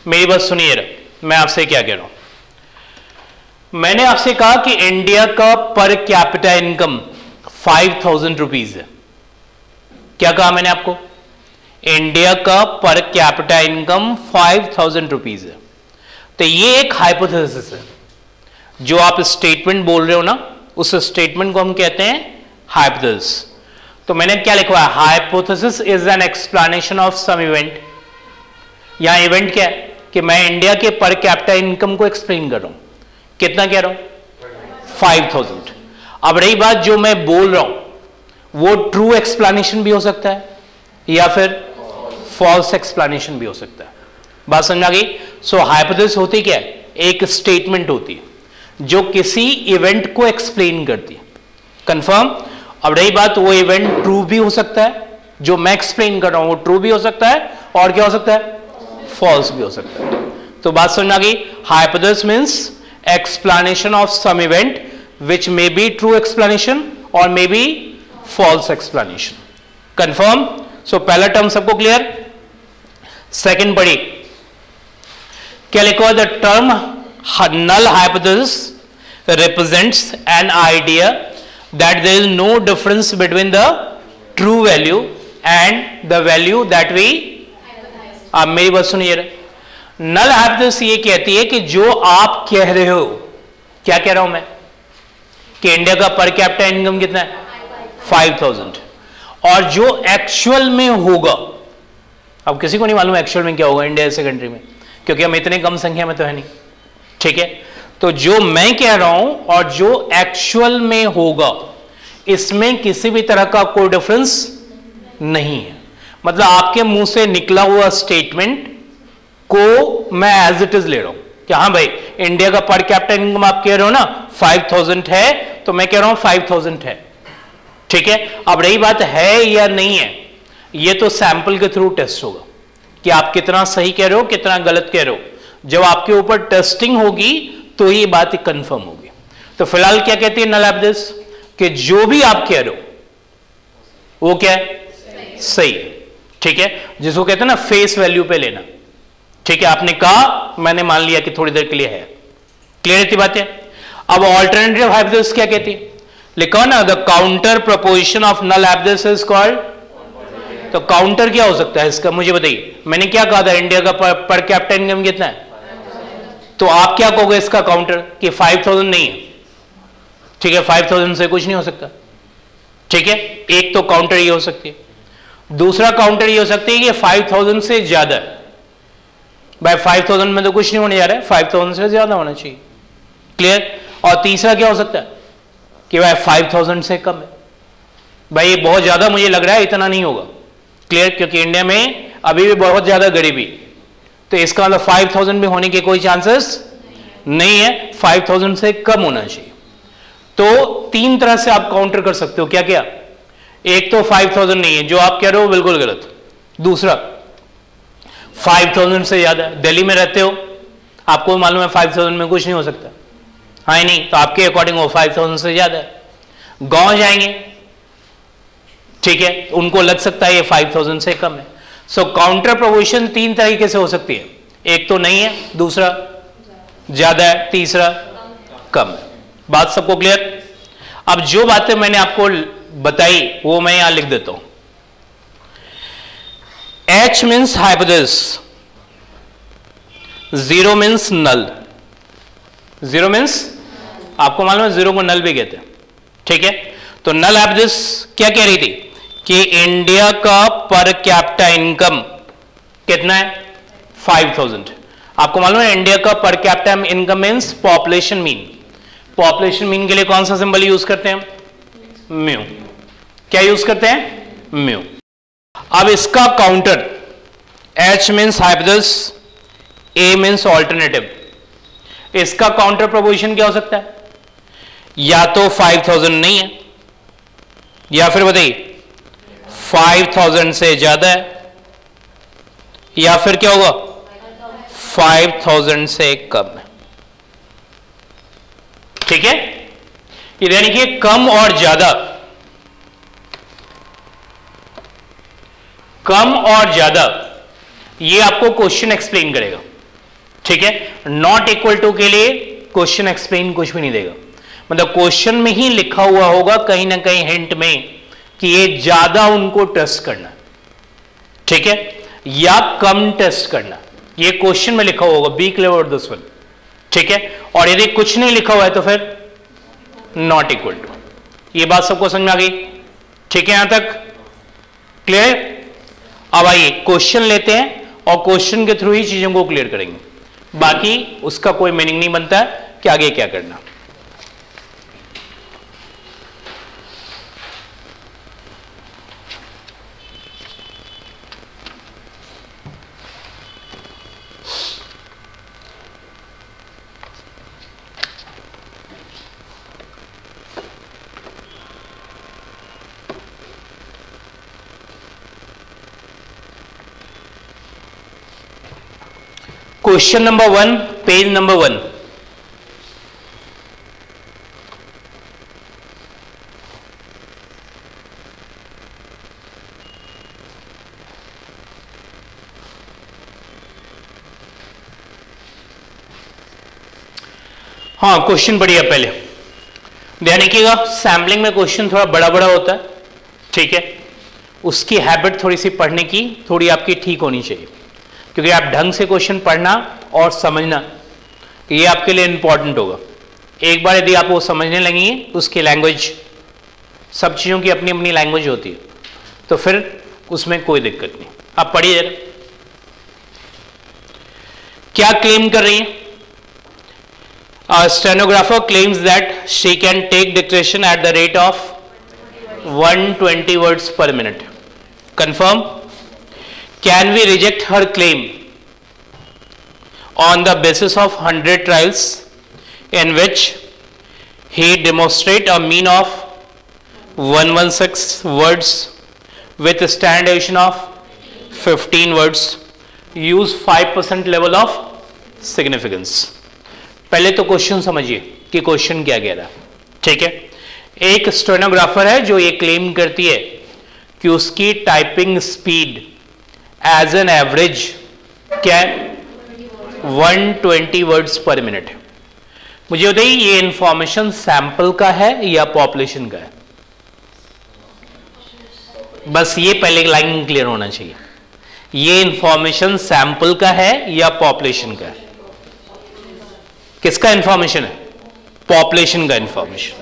मेरी बात सुनिए, मैं आपसे क्या कह रहा हूं। मैंने आपसे कहा कि इंडिया का पर कैपिटा इनकम 5000 रुपीज है। क्या कहा मैंने आपको? इंडिया का पर कैपिटा इनकम 5000 रुपीज है। तो ये एक हाइपोथेसिस है, जो आप स्टेटमेंट बोल रहे हो ना, उस स्टेटमेंट को हम कहते हैं हाइपोथेसिस। तो मैंने क्या लिखवा है? Hypothesis is an explanation of some event. यहां इवेंट क्या है? कि मैं इंडिया के पर कैपिटा इनकम को एक्सप्लेन कर रहा हूं। कितना कह रहा हूं? 5000। अब रही बात, जो मैं बोल रहा हूं वो ट्रू एक्सप्लेनेशन भी हो सकता है या फिर फॉल्स एक्सप्लेनेशन भी हो सकता है। बात समझ आ गई? सो हाइपोथेसिस होती क्या है? एक स्टेटमेंट होती है जो किसी इवेंट को एक्सप्लेन करती है। कंफर्म? अब रही बात, वो इवेंट ट्रू भी हो सकता है, जो मैं एक्सप्लेन कर रहा हूं वो ट्रू भी हो सकता है, और क्या हो सकता है? फॉल्स भी हो सकता है। तो बात समझ आ गई? Hypothesis means explanation of some event which may be true explanation और may be false explanation. Confirm? So पहला टर्म सबको क्लियर? सेकंड पढ़ी, क्या लिखा हुआ? The term null hypothesis represents an idea that there is no difference between the true value and the value that we, आप मेरी बात सुनिए, नल हाइपोथेसिस ये कहती है कि जो आप कह रहे हो, क्या कह रहा हूं मैं, कि इंडिया का पर कैपिटा इनकम कितना है? 5000, और जो एक्चुअल में होगा, अब किसी को नहीं मालूम एक्चुअल में क्या होगा इंडिया जैसे कंट्री में, क्योंकि हम इतने कम संख्या में तो है नहीं, ठीक है। तो जो मैं कह रहा हूं और जो एक्चुअल में होगा, इसमें किसी भी तरह का कोई डिफरेंस नहीं है। मतलब आपके मुंह से निकला हुआ स्टेटमेंट को मैं एज इट इज ले रहा हूं कि हाँ भाई, इंडिया का पर कैपिटा इनकम आप कह रहे हो ना 5000 है, तो मैं कह रहा हूं 5000 है, ठीक है। अब रही बात है या नहीं है, ये तो सैंपल के थ्रू टेस्ट होगा कि आप कितना सही कह रहे हो, कितना गलत कह रहे हो। जब आपके ऊपर टेस्टिंग होगी तो ये बात कंफर्म होगी। तो फिलहाल क्या कहती है नल हाइपोथेसिस, कि जो भी आप कह रहे हो वो क्या है? सही है, ठीक है। जिसको कहते हैं ना फेस वैल्यू पे लेना, ठीक है। आपने कहा, मैंने मान लिया कि थोड़ी देर के लिए है, क्लियर थी बातें। अब ऑल्टरनेटिव हाइपोथेसिस क्या कहती है? लिखा हो ना, the counter proposition of null hypothesis is called. तो काउंटर क्या हो सकता है इसका, मुझे बताइए। मैंने क्या कहा था, इंडिया का पर कैपिटा इनकम कितना है, तो आप क्या कहोगे इसका काउंटर, कि 5000 नहीं है, ठीक है, 5000 से कुछ नहीं हो सकता, ठीक है। एक तो काउंटर ये हो सकती है, दूसरा काउंटर ये हो सकती है कि 5000 से ज्यादा है। भाई 5000 में तो कुछ नहीं होने जा रहा है, 5000 से ज्यादा होना चाहिए, क्लियर। और तीसरा क्या हो सकता है कि भाई 5000 से कम है, भाई ये बहुत ज्यादा मुझे लग रहा है, इतना नहीं होगा, क्लियर, क्योंकि इंडिया में अभी भी बहुत ज्यादा गरीबी, तो इसका मतलब 5000 भी होने के कोई चांसेस नहीं है, 5000 से कम होना चाहिए। तो तीन तरह से आप काउंटर कर सकते हो, क्या क्या? एक तो 5000 नहीं है, जो आप कह रहे हो बिल्कुल गलत। दूसरा 5000 से ज्यादा, दिल्ली में रहते हो, आपको मालूम है 5000 में कुछ नहीं हो सकता, हाँ ही नहीं, तो आपके अकॉर्डिंग वो 5000 से ज्यादा है। गांव जाएंगे, ठीक है, उनको लग सकता है ये 5000 से कम है। सो काउंटर प्रोपोजिशन तीन तरीके से हो सकती है, एक तो नहीं है, दूसरा ज्यादा है, तीसरा कम है। बात सबको क्लियर? अब जो बातें मैंने आपको बताई वो मैं यहां लिख देता हूं। H मीन्स हाइपोथेसिस, 0 मीन्स नल। 0 मीन्स आपको मालूम है, 0 को नल भी कहते हैं, ठीक है। तो नल हाइपोथेसिस क्या कह रही थी कि इंडिया का पर कैपिटा इनकम कितना है? 5000। आपको मालूम है इंडिया का per capita income means population mean. Population mean के लिए कौन सा सिंबल यूज करते हैं? म्यू। क्या यूज करते हैं? म्यू। अब इसका counter, H means hypothesis, A means alternative, इसका काउंटर प्रोपोजिशन क्या हो सकता है? या तो 5000 नहीं है, या फिर बताइए 5000 से ज्यादा है, या फिर क्या होगा 5000 से कम है, ठीक है। यानी कि कम और ज्यादा, कम और ज्यादा, ये आपको क्वेश्चन एक्सप्लेन करेगा, ठीक है। नॉट इक्वल टू के लिए क्वेश्चन एक्सप्लेन कुछ भी नहीं देगा, मतलब क्वेश्चन में ही लिखा हुआ होगा कहीं ना कहीं हिंट में कि ये ज्यादा उनको टेस्ट करना, ठीक है, या कम टेस्ट करना, ये क्वेश्चन में लिखा हुआ होगा, be clear about this one, ठीक है। और यदि कुछ नहीं लिखा हुआ है तो फिर नॉट इक्वल टू। ये बात सबको समझ में आ गई, ठीक है, यहां तक क्लियर। अब आइए क्वेश्चन लेते हैं और क्वेश्चन के थ्रू ही चीजों को क्लियर करेंगे, बाकी उसका कोई मीनिंग नहीं बनता है कि आगे क्या करना। Question number 1, page number 1। हाँ, क्वेश्चन बढ़िया। पहले ध्यान रखिएगा, सैम्पलिंग में क्वेश्चन थोड़ा बड़ा बड़ा होता है, ठीक है। उसकी हैबिट थोड़ी सी पढ़ने की थोड़ी आपकी ठीक होनी चाहिए, क्योंकि आप ढंग से क्वेश्चन पढ़ना और समझना ये आपके लिए इंपॉर्टेंट होगा। एक बार यदि आप वो समझने लगेंगे, उसकी लैंग्वेज, सब चीज़ों की अपनी अपनी लैंग्वेज होती है, तो फिर उसमें कोई दिक्कत नहीं। आप पढ़िए जरा, क्या क्लेम कर रही है? A stenographer claims that she can take dictation at the rate of 120 words per minute. Confirm? Can we reject her claim on the basis of 100 trials in which he demonstrate a mean of 116 words with a standard deviation of 15 words? Use 5% level of significance. पहले तो क्वेश्चन समझिए कि क्वेश्चन क्या कह रहा है, ठीक है। एक स्टेनोग्राफर है जो ये क्लेम करती है कि उसकी typing speed as an average क्या है, 120 वर्ड्स पर मिनट। मुझे बताइए ये इंफॉर्मेशन सैंपल का है या पॉपुलेशन का है? बस ये पहले लाइन क्लियर होना चाहिए, ये इंफॉर्मेशन सैंपल का है या पॉपुलेशन का है? किसका इंफॉर्मेशन है? पॉपुलेशन का इंफॉर्मेशन।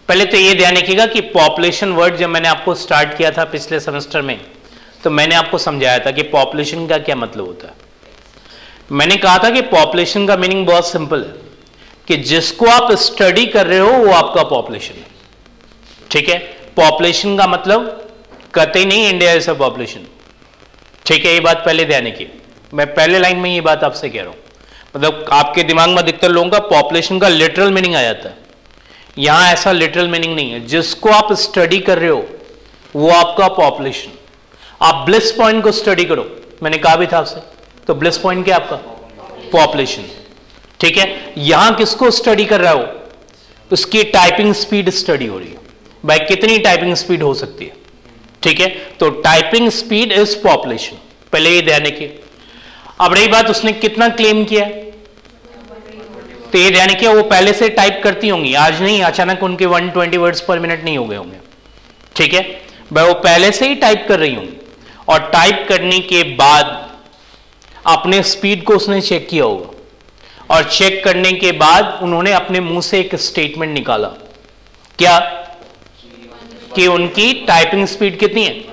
पहले तो ये ध्यान रखिएगा कि पॉपुलेशन वर्ड जब मैंने आपको स्टार्ट किया था पिछले सेमेस्टर में, तो मैंने आपको समझाया था कि पॉपुलेशन का क्या मतलब होता है। मैंने कहा था कि पॉपुलेशन का मीनिंग बहुत सिंपल है कि जिसको आप स्टडी कर रहे हो वो आपका पॉपुलेशन है, ठीक है। पॉपुलेशन का मतलब कतई नहीं इंडिया जैसा पॉपुलेशन, ठीक है। ये बात पहले ध्यान रखिए, मैं पहले लाइन में ये बात आपसे कह रहा हूं। मतलब आपके दिमाग में अधिकतर लोगों का पॉपुलेशन का लिटरल मीनिंग आ जाता है, यहां ऐसा लिटरल मीनिंग नहीं है। जिसको आप स्टडी कर रहे हो वो आपका पॉपुलेशन। आप ब्लिस पॉइंट को स्टडी करो, मैंने कहा भी था आपसे, तो ब्लिस पॉइंट क्या आपका? पॉपुलेशन, ठीक है। यहां किसको स्टडी कर रहा हो? उसकी टाइपिंग स्पीड स्टडी हो रही है। भाई कितनी टाइपिंग स्पीड हो सकती है, ठीक है। तो टाइपिंग स्पीड इज पॉपुलेशन, पहले ये ध्यान रखिए। अब रही बात उसने कितना क्लेम किया, तो ये ध्यान रखिए वो पहले से टाइप करती होंगी, आज नहीं अचानक उनके 120 वर्ड्स पर मिनट नहीं हो गए होंगे, ठीक है। भाई वो पहले से ही टाइप कर रही होंगी, और टाइप करने के बाद अपने स्पीड को उसने चेक किया होगा, और चेक करने के बाद उन्होंने अपने मुंह से एक स्टेटमेंट निकाला, क्या कि उनकी टाइपिंग स्पीड कितनी है।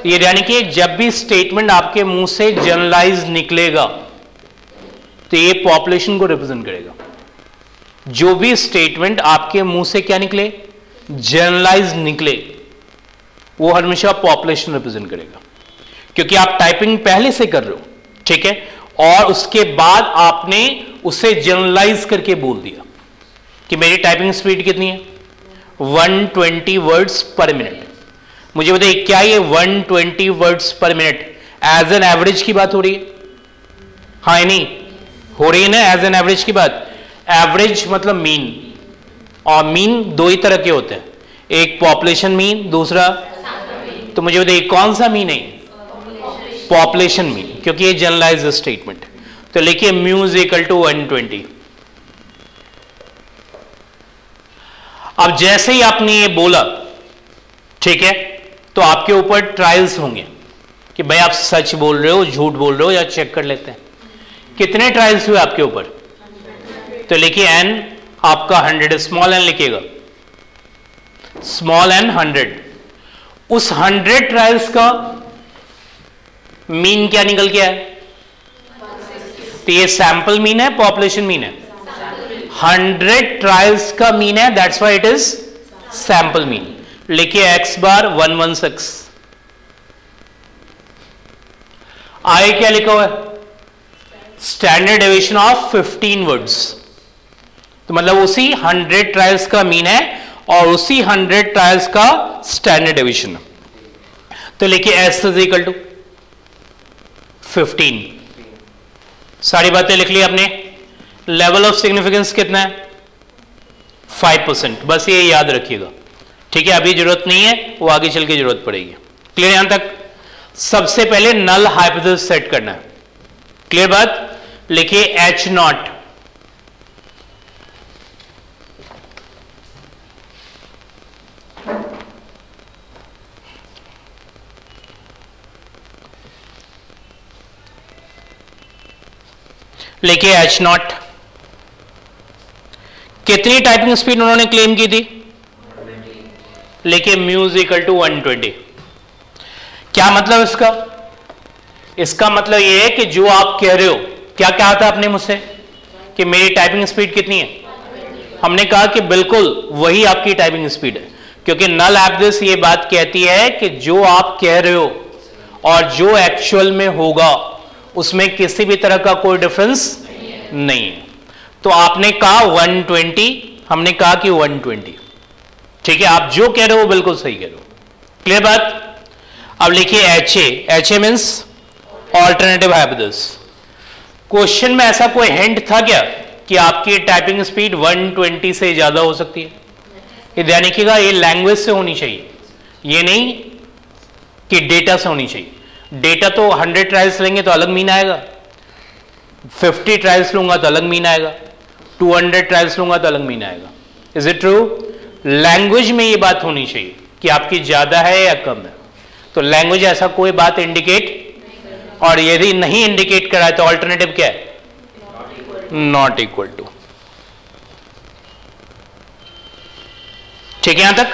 ये यानी कि जब भी स्टेटमेंट आपके मुंह से जनरलाइज निकलेगा तो ये पॉपुलेशन को रिप्रेजेंट करेगा। जो भी स्टेटमेंट आपके मुंह से क्या निकले, जनरलाइज निकले, वो हमेशा पॉपुलेशन रिप्रेजेंट करेगा, क्योंकि आप टाइपिंग पहले से कर रहे हो, ठीक है, और उसके बाद आपने उसे जनरलाइज करके बोल दिया कि मेरी टाइपिंग स्पीड कितनी है, 120 वर्ड्स पर मिनट। मुझे बताइए क्या ये 120 words per minute as an average की बात हो रही है? हाँ नहीं हो रही है ना, एज एन एवरेज की बात। एवरेज मतलब मीन, और मीन दो ही तरह के होते हैं, एक पॉपुलेशन मीन, दूसरा, तो मुझे बताइए कौन सा मीन है? पॉपुलेशन मीन, क्योंकि ये जनरलाइज स्टेटमेंट। तो लिखिए म्यू इज इक्वल टू 120। अब जैसे ही आपने ये बोला, ठीक है, तो आपके ऊपर ट्रायल्स होंगे कि भाई आप सच बोल रहे हो, झूठ बोल रहे हो, या चेक कर लेते हैं। कितने ट्रायल्स हुए आपके ऊपर? तो लिखिए एन आपका 100, स्मॉल एन लिखिएगा, स्मॉल एन 100। उस 100 ट्रायल्स का मीन क्या निकल के आया? तो ये सैंपल मीन है, पॉपुलेशन मीन है? 100 ट्रायल्स का मीन है, that's why it is sample mean. लिखिए x बार 116। आगे क्या लिखा हुआ है? Standard deviation of 15 words. तो मतलब उसी 100 ट्रायल्स का मीन है और उसी 100 ट्रायल्स का स्टैंडर्ड डेविएशन है। तो लिखिए s इज इक्वल टू 15। सारी बातें लिख ली आपने। लेवल ऑफ सिग्निफिकेंस कितना है? 5%। बस ये याद रखिएगा, ठीक है। अभी जरूरत नहीं है, वो आगे चल के जरूरत पड़ेगी। क्लियर यहां तक? सबसे पहले नल हाइपोथेसिस सेट करना है। क्लियर बात? लिखिए H0 लिखिए एच नॉट। कितनी टाइपिंग स्पीड उन्होंने क्लेम की थी? लिखिए म्यू इज इक्वल टू 120। क्या मतलब इसका? इसका मतलब यह है कि जो आप कह रहे हो, क्या कहा था आपने मुझसे कि मेरी टाइपिंग स्पीड कितनी है? हमने कहा कि बिल्कुल वही आपकी टाइपिंग स्पीड है, क्योंकि नल एब्दिस ये बात कहती है कि जो आप कह रहे हो और जो एक्चुअल में होगा उसमें किसी भी तरह का कोई डिफरेंस नहीं है। तो आपने कहा 120, हमने कहा कि 120। ठीक है, आप जो कह रहे हो बिल्कुल सही कह रहे हो। क्लियर बात? अब लिखिए H A. H A means alternative hypothesis. Question में ऐसा कोई हिंट था क्या कि आपकी टाइपिंग स्पीड 120 से ज्यादा हो सकती है? ये ध्यान रखिएगा, ये लैंग्वेज से होनी चाहिए, ये नहीं कि डेटा से होनी चाहिए। डेटा तो 100 ट्रायल्स लेंगे तो अलग मीन आएगा, 50 ट्रायल्स लूंगा तो अलग मीन आएगा, 200 ट्रायल्स लूंगा तो अलग मीन आएगा। Is it true? लैंग्वेज में ये बात होनी चाहिए कि आपकी ज्यादा है या कम है। तो लैंग्वेज ऐसा कोई बात इंडिकेट, और यदि नहीं इंडिकेट करा तो ऑल्टरनेटिव क्या है? Not equal to. ठीक है यहां तक?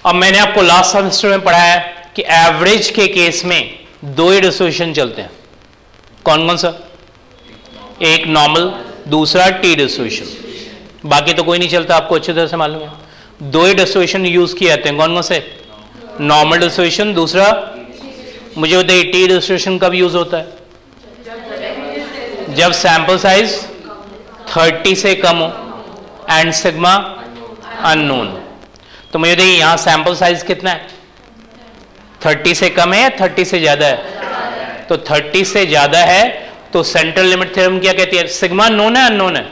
अब मैंने आपको लास्ट सेमेस्टर में पढ़ाया कि एवरेज के केस में दो ही डिस्ट्रीब्यूशन चलते हैं। कौन कौन सा? एक नॉर्मल, दूसरा टी डिस्ट्रीब्यूशन। बाकी तो कोई नहीं चलता, आपको अच्छी तरह से मालूम है। दो ही डिस्ट्रीब्यूशन यूज किए जाते हैं। कौन कौन से? नॉर्मल डिस्ट्रीब्यूशन, दूसरा मुझे बताइए टी डिस्ट्रीब्यूशन कब यूज होता है? जब सैंपल साइज 30 से कम हो एंड सिग्मा अननोन। तो मुझे देखिए यहां सैंपल साइज कितना है? 30 से कम है या 30 से ज्यादा है? तो 30 से ज्यादा है तो सेंट्रल लिमिट थ्योरम क्या कहती है? सिग्मा नोन है अननोन है?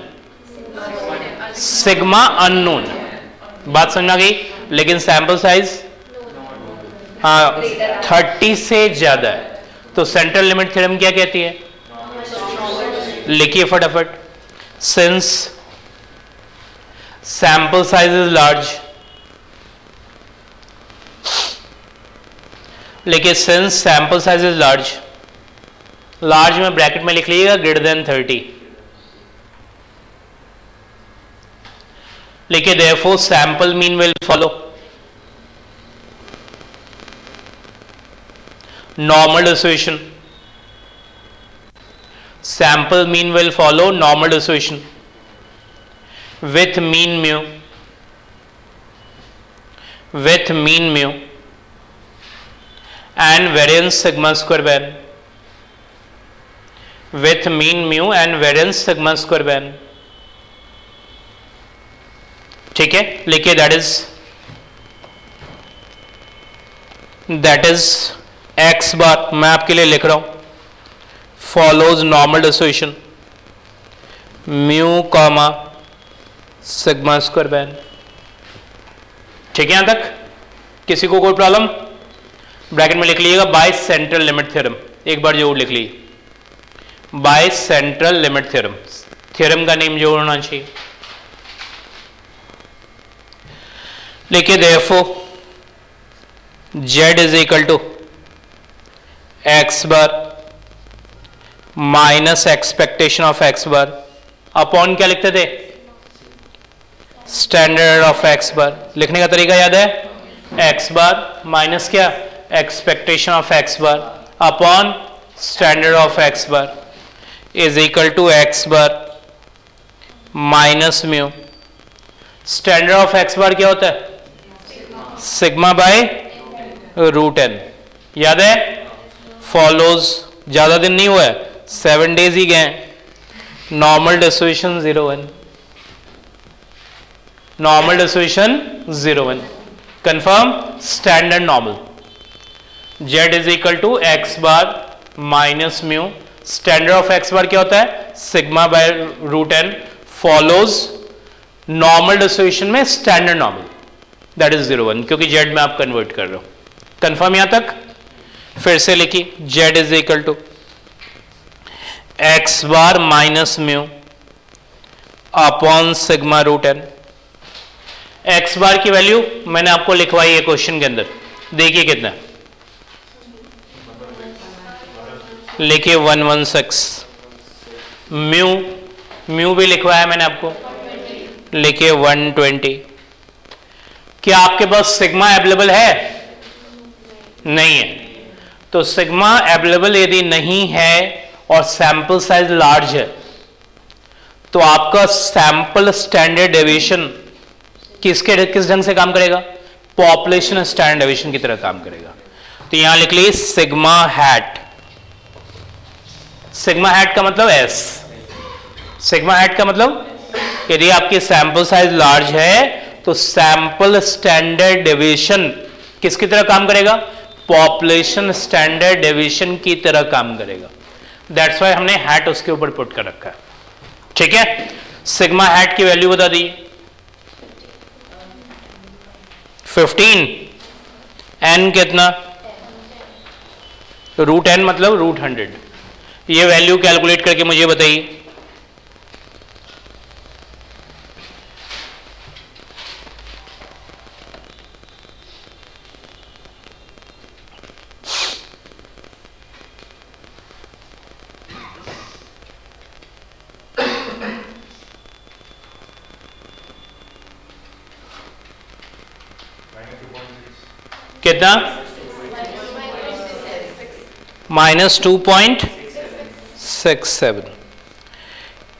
Sigma unknown. बात समझ गई? लेकिन सैंपल साइज 30 से ज्यादा है तो सेंट्रल लिमिट थ्योरम क्या कहती है? लिखिए फटाफट। Since sample size is large, लेकिन since sample size is large, large में ब्रैकेट में लिख लीजिएगा ग्रेटर देन 30। लिखिए therefore sample mean will follow normal distribution. Sample mean will follow normal distribution with mean mu, and variance sigma square ban, with mean mu and variance sigma square ban. ठीक है, लिखिए that is एक्स बार। मैं आपके लिए लिख रहा हूं follows normal distribution mu comma sigma square ban. ठीक है यहां तक? किसी को कोई प्रॉब्लम? ब्रैकेट में लिख लीजिएगा बाय सेंट्रल लिमिट थ्योरम। एक बार जरूर लिख लीजिए by central limit theorem. Theorem का नेम जरूर होना चाहिए। लिखिए therefore z is equal to x bar minus expectation of x bar upon क्या लिखते थे? Standard of x bar. लिखने का तरीका याद है? एक्स बार माइनस क्या? Expectation of x bar upon standard of x bar is equal to x bar minus mu. Standard of x bar क्या होता है? Sigma by root N. याद है? फॉलोज, ज्यादा दिन नहीं हुआ है, 7 डेज ही गए। Normal distribution 0 1, normal distribution 0 1 confirm. Standard normal z is equal to x bar minus mu. Standard of x bar क्या होता है? Sigma by root n. Follows normal distribution में स्टैंडर्ड नॉर्मल, दैट इज 0 1, क्योंकि z में आप कन्वर्ट कर रहे हो। कंफर्म यहां तक? फिर से लिखिए z is equal to x bar minus mu upon sigma root n. X bar की वैल्यू मैंने आपको लिखवाई है क्वेश्चन के अंदर, देखिए कितना। लिखिए 116। म्यू, म्यू भी लिखवाया मैंने आपको, लिखिए 120। क्या आपके पास सिग्मा अवेलेबल है? नहीं है। तो सिग्मा अवेलेबल यदि नहीं है और सैंपल साइज लार्ज है तो आपका सैंपल स्टैंडर्ड डेविएशन किस ढंग से काम करेगा? पॉपुलेशन स्टैंडर्ड डेविएशन की तरह काम करेगा। तो यहां लिख लीजिए सिग्मा हैट। सिग्मा हैट का मतलब एस। सिग्मा हैट का मतलब यदि आपकी सैंपल साइज लार्ज है तो सैंपल स्टैंडर्ड डेविएशन किसकी तरह काम करेगा? पॉपुलेशन स्टैंडर्ड डेविएशन की तरह काम करेगा। दैट्स वाई हमने हैट उसके ऊपर पुट कर रखा है। ठीक है, सिग्मा हैट की वैल्यू बता दी 15। एन कितना? रूट एन मतलब रूट 100। ये वैल्यू कैलकुलेट करके मुझे बताइए। कितना? -2.67।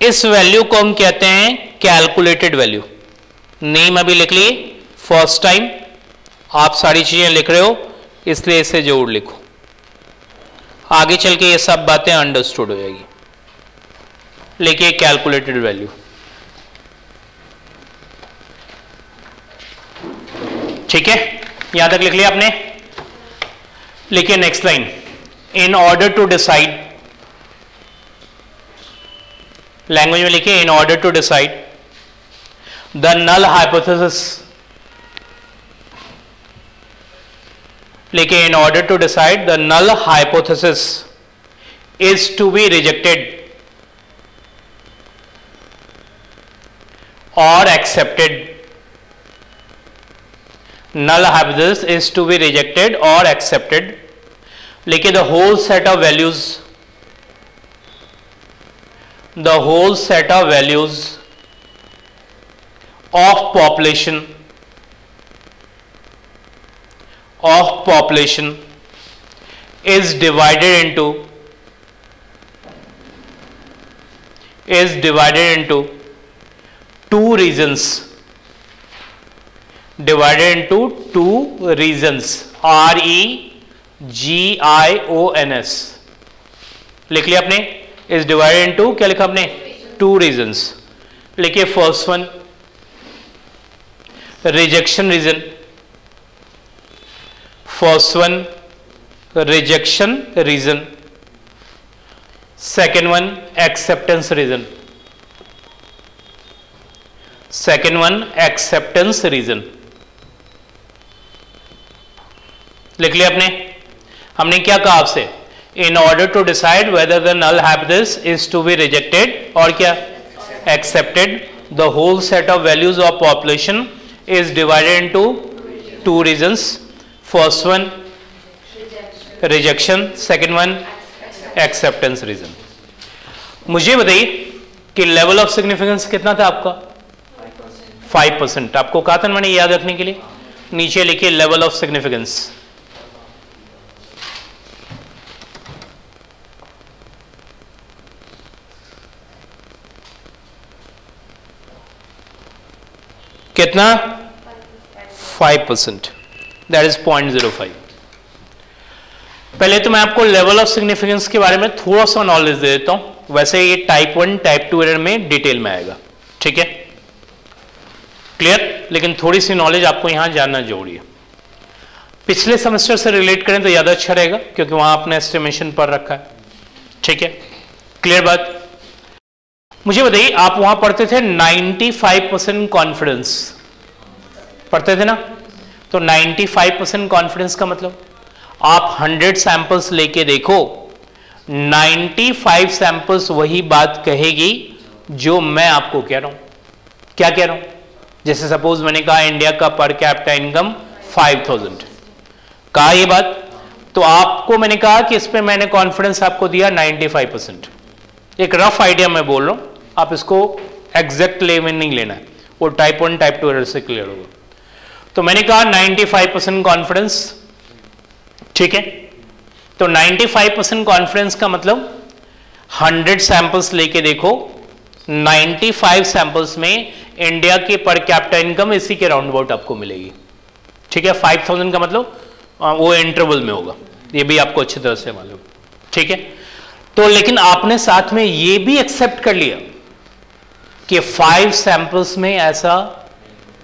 इस वैल्यू को हम कहते हैं कैलकुलेटेड वैल्यू। नेम अभी लिख लिए, फर्स्ट टाइम आप सारी चीजें लिख रहे हो इसलिए इसे जोड़ लिखो, आगे चल के ये सब बातें अंडरस्टूड हो जाएगी। लिखिए कैलकुलेटेड वैल्यू। ठीक है, यहां तक लिख लिया आपने। लिखिए next line, in order to decide, language में लिखिए in order to decide the null hypothesis. लिखिए in order to decide the null hypothesis is to be rejected और accepted. null hypothesis is to be rejected or accepted. लिखिए the whole set of values, the whole set of values of population is divided into two regions. Divided into two regions, REGIONS। लिख लिया आपने, is divided into क्या लिखा आपने? two regions। लिखिए first one rejection region, first one rejection region, second one acceptance region, second one acceptance region. लिख लिया आपने। हमने क्या कहा आपसे? In order to decide whether the null hypothesis is to be rejected और क्या? Accepted, the whole set of values of population is divided into two regions. First one rejection, second one acceptance region. मुझे बताइए कि लेवल ऑफ सिग्निफिकेंस कितना था आपका? 5%। आपको कहा था मैंने याद रखने के लिए। नीचे लिखिए लेवल ऑफ सिग्निफिकेंस। कितना? 5%, दैट इज 0.05। पहले तो मैं आपको लेवल ऑफ सिग्निफिकेंस के बारे में थोड़ा सा नॉलेज दे देता हूं, वैसे ये टाइप 1 टाइप 2 एरर में डिटेल में आएगा। ठीक है, क्लियर? लेकिन थोड़ी सी नॉलेज आपको यहां जानना जरूरी है। पिछले सेमेस्टर से रिलेट करें तो ज्यादा अच्छा रहेगा क्योंकि वहां आपने एस्टिमेशन पर रखा है। ठीक है, क्लियर बात? मुझे बताइए, आप वहां पढ़ते थे 95% कॉन्फिडेंस पढ़ते थे ना? तो 95% कॉन्फिडेंस का मतलब आप 100 सैंपल्स लेके देखो, 95 सैंपल्स वही बात कहेगी जो मैं आपको कह रहा हूं। क्या कह रहा हूं? जैसे सपोज मैंने कहा इंडिया का पर कैपिटा इनकम 5000, कहा ये बात, तो आपको मैंने कहा कि इस पे मैंने कॉन्फिडेंस आपको दिया 95%। एक रफ आइडिया मैं बोल रहा हूं, आप इसको एग्जैक्ट ले में नहीं लेना है, वो टाइप 1 टाइप 2 एरर से क्लियर होगा। तो मैंने कहा 95% कॉन्फिडेंस, ठीक है। तो 95% कॉन्फिडेंस का मतलब 100 सैंपल्स लेके देखो, 95 सैंपल्स में इंडिया की पर कैपिटा इनकम इसी के राउंड अबाउट आपको मिलेगी, ठीक है। 5000 का मतलब वो इंटरवल में होगा, ये भी आपको अच्छी तरह से मालूम, ठीक है। तो लेकिन आपने साथ में ये भी एक्सेप्ट कर लिया कि 5 सैंपल्स में ऐसा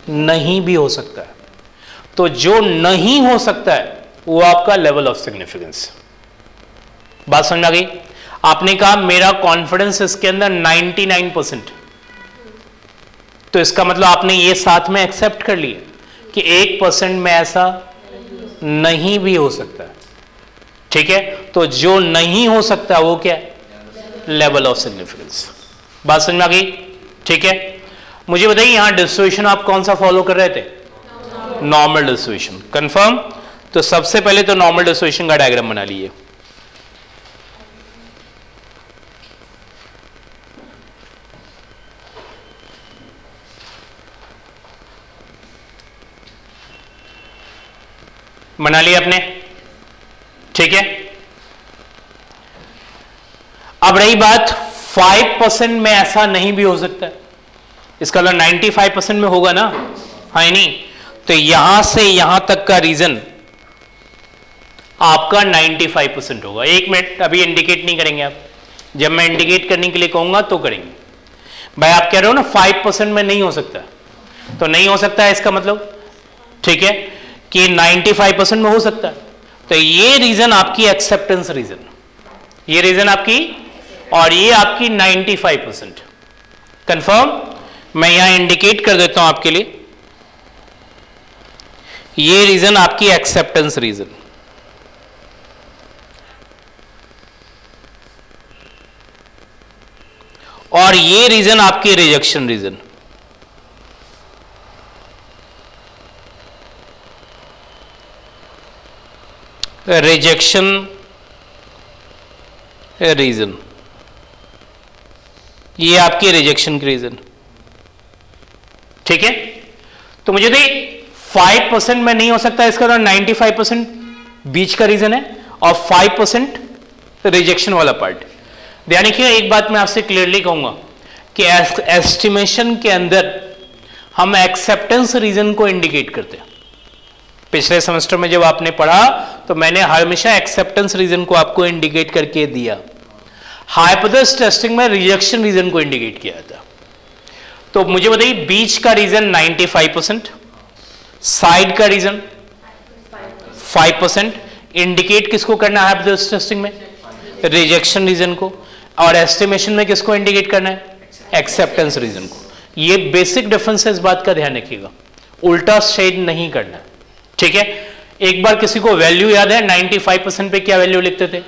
नहीं भी हो सकता है। तो जो नहीं हो सकता है वो आपका लेवल ऑफ सिग्निफिकेंस। बात समझ आ गई? आपने कहा मेरा कॉन्फिडेंस इसके अंदर 99%, तो इसका मतलब आपने ये साथ में एक्सेप्ट कर लिया कि 1% में ऐसा नहीं भी हो सकता है, ठीक है। तो जो नहीं हो सकता वो क्या है? Level of significance. बात समझ में आ गई? ठीक है। मुझे बताइए यहां डिस्ट्रीब्यूशन आप कौन सा फॉलो कर रहे थे? Normal distribution. कंफर्म? तो सबसे पहले तो नॉर्मल डिस्ट्रीब्यूशन का डायग्राम बना लीजिए। बना लिया आपने, ठीक है। अब रही बात 5% में ऐसा नहीं भी हो सकता है, इसका मतलब 95% में होगा ना, है नहीं? तो यहां से यहां तक का रीजन आपका 95% होगा। एक मिनट, अभी इंडिकेट नहीं करेंगे आप, जब मैं इंडिकेट करने के लिए कहूंगा तो करेंगे। भाई आप कह रहे हो ना 5% में नहीं हो सकता, तो नहीं हो सकता है इसका मतलब, ठीक है, कि 95% में हो सकता है। तो ये रीजन आपकी एक्सेप्टेंस रीजन, ये रीजन आपकी, और ये आपकी 95%। कंफर्म? मैं यहां इंडिकेट कर देता हूं आपके लिए, ये रीजन आपकी एक्सेप्टेंस रीजन, और ये रीजन आपकी रिजेक्शन रीजन। रिजेक्शन रीजन, ये आपकी रिजेक्शन की रीजन, ठीक है। तो मुझे दे 5% में नहीं हो सकता, इसका 95% बीच का रीजन है, और 5% रिजेक्शन वाला पार्ट। ध्यान रखिए, एक बात मैं आपसे क्लियरली कहूंगा कि एस्टिमेशन के अंदर हम एक्सेप्टेंस रीजन को इंडिकेट करते हैं। पिछले सेमेस्टर में जब आपने पढ़ा तो मैंने हमेशा एक्सेप्टेंस रीजन को आपको इंडिकेट करके दिया, हाइपोथेसिस टेस्टिंग में रिजेक्शन रीजन को इंडिकेट किया था। तो मुझे बताइए बीच का रीजन 95%, साइड का रीजन 5%, इंडिकेट किसको करना है हाइपोथेसिस टेस्टिंग में? रिजेक्शन रीजन को, और एस्टिमेशन में किसको इंडिकेट करना है? एक्सेप्टेंस रीजन को। ये बेसिक डिफरेंस है, इस बात का ध्यान रखिएगा, उल्टा शेड नहीं करना है, ठीक है। एक बार किसी को वैल्यू याद है? 95% पे क्या वैल्यू लिखते थे?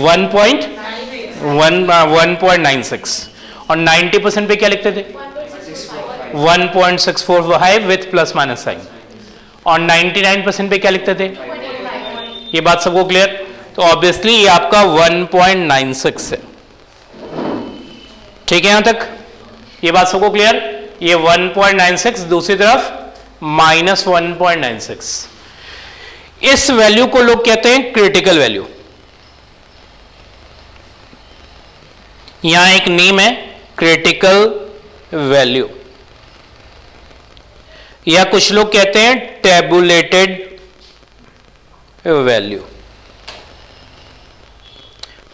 1.96, और 90% पे क्या लिखते थे? 1.645 विथ प्लस माइनस साइन, और 99% पे क्या लिखते थे? ये बात सबको क्लियर? तो ऑब्वियसली ये आपका 1.96 है, ठीक है। यहां तक ये बात सबको क्लियर? ये 1.96, दूसरी तरफ -1.96। इस वैल्यू को लोग कहते हैं क्रिटिकल वैल्यू। यहां एक नेम है क्रिटिकल वैल्यू, या कुछ लोग कहते हैं टेबुलेटेड वैल्यू।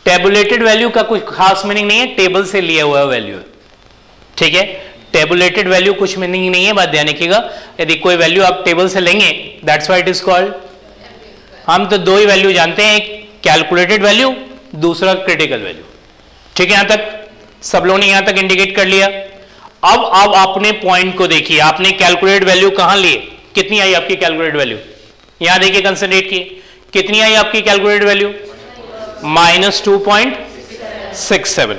टेबुलेटेड वैल्यू का कुछ खास मीनिंग नहीं है, टेबल से लिया हुआ वैल्यू है, ठीक है। टेबुलेटेड वैल्यू कुछ मीनिंग नहीं है, बात ध्यान रखिएगा। यदि कोई वैल्यू आप टेबल से लेंगे, that's why it is called. हम तो दो ही वैल्यू जानते हैं, एक कैलकुलेटेड वैल्यू, दूसरा क्रिटिकल वैल्यू, ठीक है। यहां तक सब लोगों ने यहां तक इंडिकेट कर लिया। अब आपने पॉइंट को देखिए, आपने कैलकुलेटेड वैल्यू कहां लिए? कितनी आई आपकी कैलकुलेटेड वैल्यू? यहां देखिए, कंसिडरेट किए, कितनी आई आपकी कैलकुलेटेड वैल्यू? -2.67।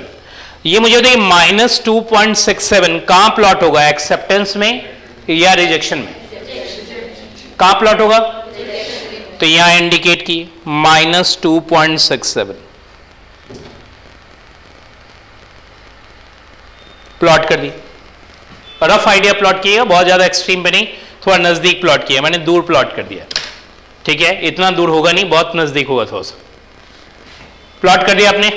ये मुझे बताइए -2.67 कहां प्लॉट होगा? एक्सेप्टेंस में या रिजेक्शन में? कहां प्लॉट होगा? तो यहां इंडिकेट की -2.67। प्लॉट कर दी, रफ आइडिया प्लॉट किएगा, बहुत ज्यादा एक्सट्रीम पे नहीं, थोड़ा नजदीक प्लॉट किया, मैंने दूर प्लॉट कर दिया, ठीक है, इतना दूर होगा नहीं, बहुत नजदीक होगा थोड़ा सा, प्लॉट कर दिया आपने।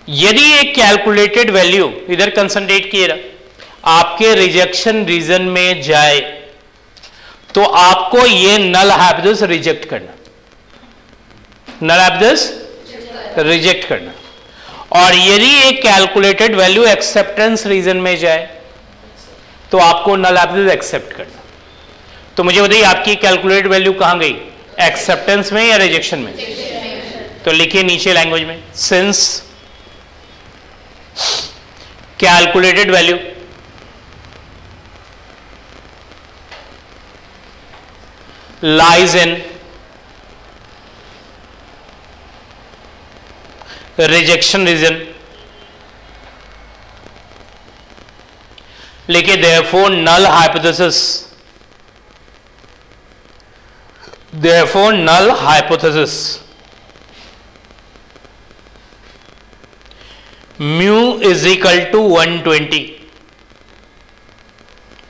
यदि एक कैलकुलेटेड वैल्यू इधर कंसंट्रेट किए आपके रिजेक्शन रीजन में जाए तो आपको ये नल हाइपोथेसिस रिजेक्ट करना, नल हाइपोथेसिस रिजेक्ट करना। और यदि एक कैलकुलेटेड वैल्यू एक्सेप्टेंस रीजन में जाए तो आपको नल हाइपोथेसिस एक्सेप्ट करना। तो मुझे बताइए आपकी कैलकुलेटेड वैल्यू कहां गई, एक्सेप्टेंस में या रिजेक्शन में? तो लिखिए नीचे लैंग्वेज में, since calculated value lies in rejection region, लिखिए therefore null hypothesis, therefore null hypothesis mu is equal to 120,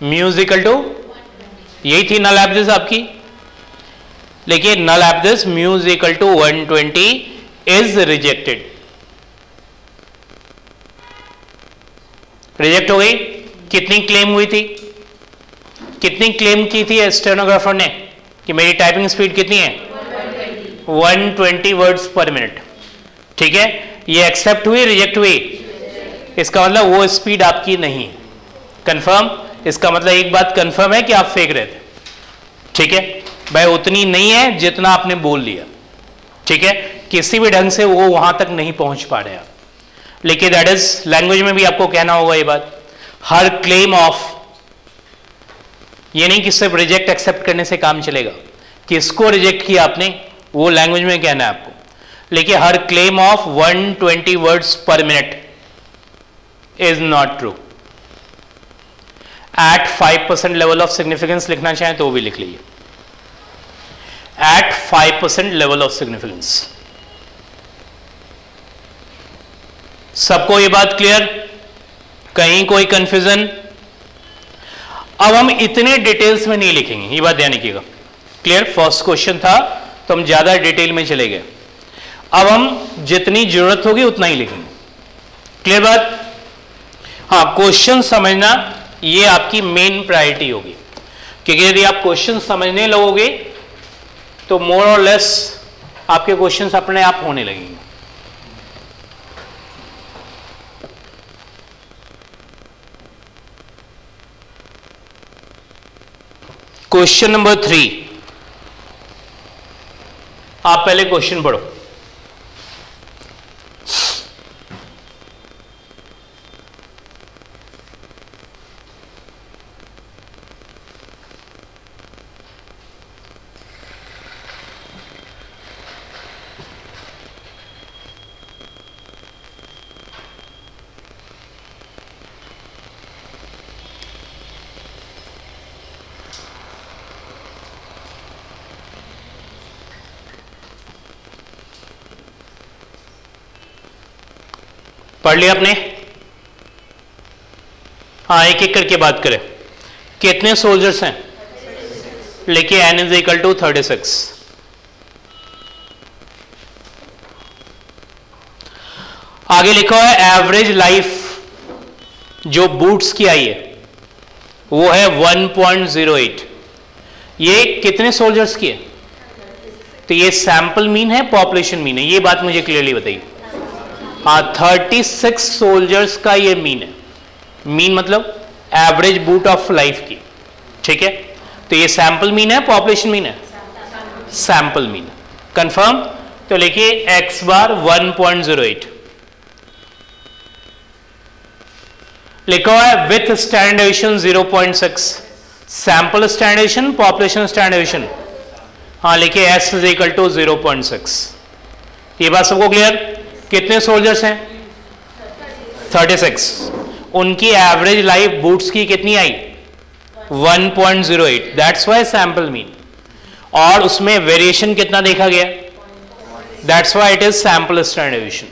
mu is equal to, यही थी null hypothesis आपकी। लेकिन null hypothesis mu is equal to 120 is rejected, reject हो गई। कितनी क्लेम हुई थी, कितनी क्लेम की थी स्टेनोग्राफर ने कि मेरी टाइपिंग स्पीड कितनी है, 120 वर्ड्स पर मिनट, ठीक है। ये एक्सेप्ट हुई, रिजेक्ट हुई, इसका मतलब वो स्पीड आपकी नहीं है, कंफर्म। इसका मतलब एक बात कंफर्म है कि आप फेंक रहे थे, ठीक है भाई, उतनी नहीं है जितना आपने बोल लिया, ठीक है, किसी भी ढंग से वो वहां तक नहीं पहुंच पा रहे आप। लेकिन दैट इज लैंग्वेज में भी आपको कहना होगा ये बात, हर क्लेम ऑफ, ये नहीं कि सिर्फ रिजेक्ट एक्सेप्ट करने से काम चलेगा, किसको रिजेक्ट किया आपने वो लैंग्वेज में कहना है आपको। लेकिन her claim of 120 words per minute is not true. At 5% level of significance लिखना चाहें तो वो भी लिख लीजिए, at 5% level of significance। सबको ये बात क्लियर, कहीं कोई कंफ्यूजन? अब हम इतने डिटेल्स में नहीं लिखेंगे, ये बात ध्यान रखिएगा, क्लियर। फर्स्ट क्वेश्चन था तो हम ज्यादा डिटेल में चले गए, अब हम जितनी जरूरत होगी उतना ही लिखेंगे, क्लियर बात। हाँ, क्वेश्चन समझना ये आपकी मेन प्रायोरिटी होगी, क्योंकि यदि आप क्वेश्चन समझने लगोगे तो मोर और लेस आपके क्वेश्चंस अपने आप होने लगेंगे। क्वेश्चन नंबर 3, आप पहले क्वेश्चन पढ़ो। पढ़ लिया आपने? हाँ, एक एक करके बात करें। कितने सोल्जर्स हैं? लिखिए n इज इक्वल टू 36। आगे लिखा है एवरेज लाइफ जो बूट्स की आई है वो है 1.08। ये कितने सोल्जर्स की है? तो ये सैंपल मीन है, पॉपुलेशन मीन है, ये बात मुझे क्लियरली बताइए। हाँ, 36 सोल्जर्स का ये मीन है। मीन मतलब एवरेज बूट ऑफ लाइफ की, ठीक है। तो ये सैंपल मीन है, पॉपुलेशन मीन है, सैंपल मीन, कंफर्म। तो लिखिए x बार 1.08 लिखा हुआ है with standard deviation 0.6, sample standard deviation, population standard deviation. हाँ, लिखिए s इज इक्वल टू 0.6। ये बात सबको क्लियर? कितने सोल्जर्स हैं? 36। उनकी एवरेज लाइफ बूट्स की कितनी आई? 1.08, दैट्स वाई सैंपल मीन। और उसमें वेरिएशन कितना देखा गया? That's why it is sample standard deviation,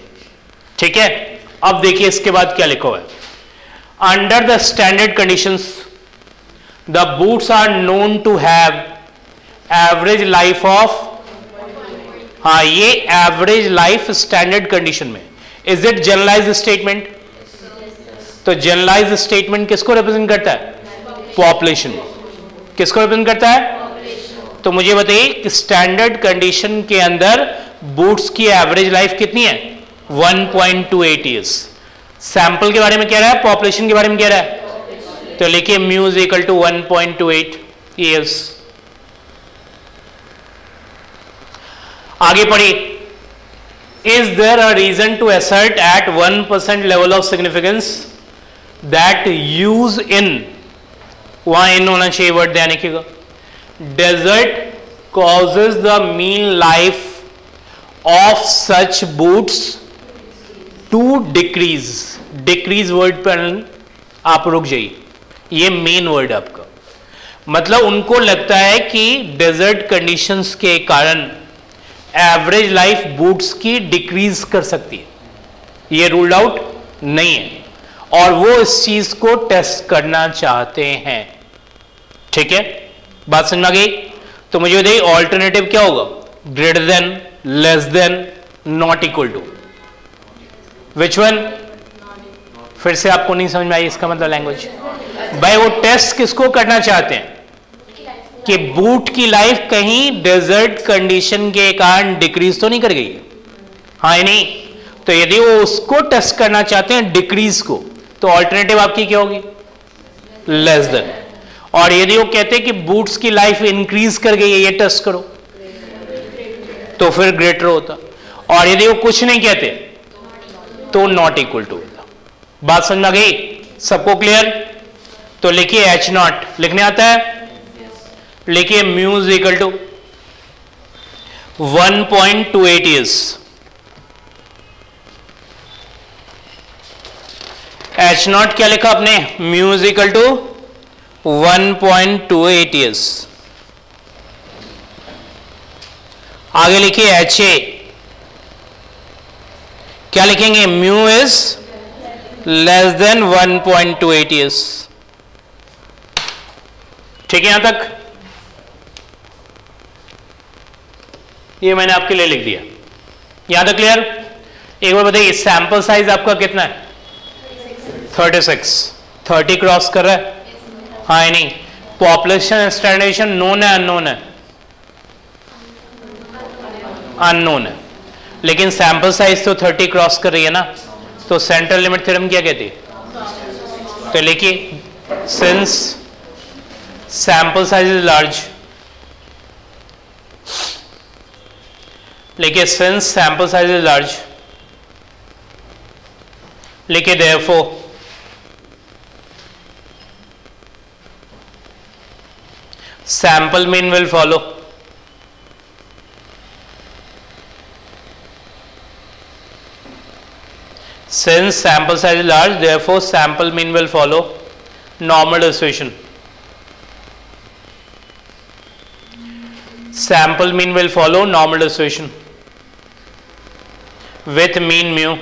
ठीक है। अब देखिए इसके बाद क्या लिखा हुआ है। Under the standard conditions, the boots are known to have average life of, हाँ ये एवरेज लाइफ स्टैंडर्ड कंडीशन में. Is it generalise statement? तो जनरलाइज स्टेटमेंट किसको रिप्रेजेंट करता है? पॉपुलेशन. किसको रिप्रेजेंट करता है? तो मुझे बताइए कि स्टैंडर्ड कंडीशन के अंदर बूट्स की एवरेज लाइफ कितनी है? 1.28 ईयर्स. सैंपल के बारे में कह रहा है, पॉपुलेशन के बारे में कह रहा है, तो लिखिए mu is equal to 1.28 years. आगे पढ़िए. Is there a reason to assert at 1% level of significance that use in, वहां इन होना चाहिए वर्ड ध्यान रखिएगा, desert causes the mean life of such boots to decrease. Decrease word पर आप रुक जाइए, ये मेन वर्ड आपका. मतलब उनको लगता है कि डेजर्ट कंडीशंस के कारण एवरेज लाइफ बूट्स की डिक्रीज कर सकती है. ये रूल्ड आउट नहीं है और वो इस चीज को टेस्ट करना चाहते हैं. ठीक है, बात समझ में आ गई? तो मुझे बताइए ऑल्टरनेटिव क्या होगा? Greater than, less than, not equal to. Which one? फिर से आपको नहीं समझ में आई इसका मतलब लैंग्वेज. भाई वो टेस्ट किसको करना चाहते हैं कि बूट की लाइफ कहीं डेजर्ट कंडीशन के कारण डिक्रीज तो नहीं कर गई है, हाँ नहीं. तो यदि वो उसको टेस्ट करना चाहते हैं डिक्रीज को, तो ऑल्टरनेटिव आपकी क्या होगी? Less than. और यदि वो कहते हैं कि बूट्स की लाइफ इंक्रीज कर गई है, ये टेस्ट करो, तो फिर ग्रेटर होता. और यदि वो कुछ नहीं कहते तो नॉट इक्वल टू होता. बात समझ में आ गई सबको? क्लियर? तो लिखिए एच नॉट. लिखने आता है? लिखिए mu is equal to 1.28 years. H naught क्या लिखा आपने? Mu is equal to 1.28 years. आगे लिखिए एच ए. क्या लिखेंगे? Mu is less than 1.28 years. ठीक है यहां तक? ये मैंने आपके लिए लिख दिया. यहां तक क्लियर? एक बार बताइए सैंपल साइज आपका कितना है? 36. 30 क्रॉस कर रहा है, हाँ या नहीं? पॉपुलेशन स्टैंडर्डाइजेशन नोन है अननोन है? अननोन है. लेकिन सैंपल साइज तो 30 क्रॉस कर रही है ना, तो सेंट्रल लिमिट थ्योरम क्या कहती है? तो लिखिए since sample size is large, लिखिए since sample size is large, लिखिए therefore sample mean will follow. Since sample size is large, therefore sample mean will follow normal distribution. Sample mean will follow normal distribution with mean mu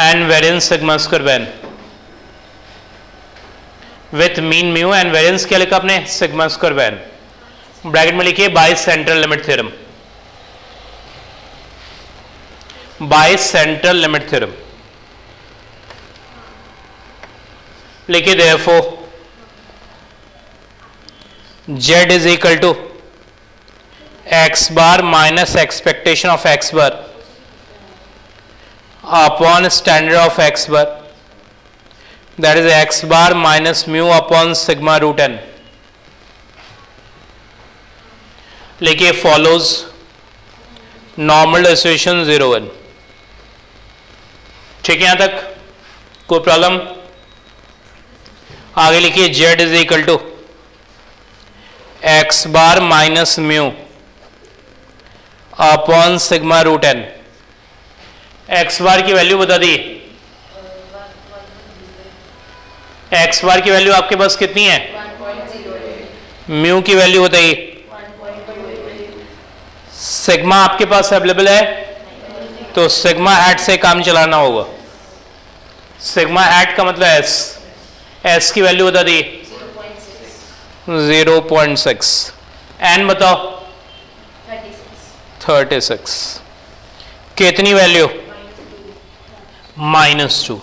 and variance sigma square n. With mean mu and variance क्या लिखा आपने? sigma square n. ब्रैकेट में लिखिए by central limit theorem. By central limit theorem लिखिए therefore z is equal to x bar minus expectation of x bar upon standard of x bar, that is x bar minus mu upon sigma root n. लिखिए फॉलोज नॉर्मल डिस्ट्रीब्यूशन 0 1. ठीक है यहां तक? कोई प्रॉब्लम? आगे लिखिए z is equal to x bar minus mu upon sigma root n. x bar की वैल्यू बता दी. x बार की वैल्यू आपके पास कितनी है? म्यू की वैल्यू बताइए. सिग्मा आपके पास अवेलेबल है? तो सिग्मा हैट से काम चलाना होगा। सिग्मा हैट का मतलब एस, एस की वैल्यू बता दी 0.6, एन बताओ 36, कितनी वैल्यू -2।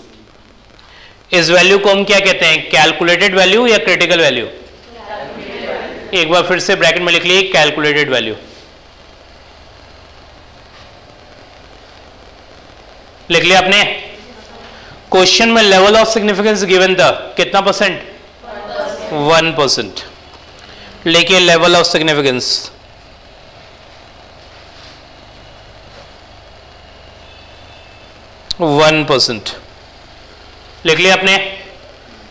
इस वैल्यू को हम क्या कहते हैं, कैलकुलेटेड वैल्यू या क्रिटिकल वैल्यू? एक बार फिर से ब्रैकेट में लिख लिए कैलकुलेटेड वैल्यू, लिख लिया आपने। क्वेश्चन में लेवल ऑफ सिग्निफिकेंस गिवन था कितना %? 1%। लेकिन लेवल ऑफ सिग्निफिकेंस %, लिख लिया आपने।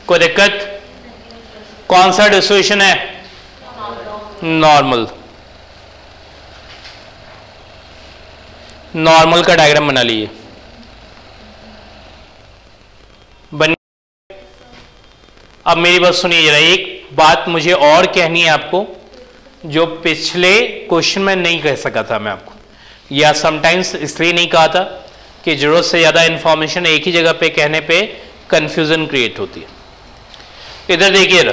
कोई दिक्कत? कौन सा डिस्ट्रीब्यूशन है? नॉर्मल। नॉर्मल का डायग्राम बना लिए। अब मेरी बात सुनिए जरा, एक बात मुझे और कहनी है आपको जो पिछले क्वेश्चन में नहीं कह सका था मैं आपको, या समटाइम्स इसलिए नहीं कहा था कि जरूरत से ज्यादा इंफॉर्मेशन एक ही जगह पे कहने पे कंफ्यूजन क्रिएट होती है। इधर देखिए,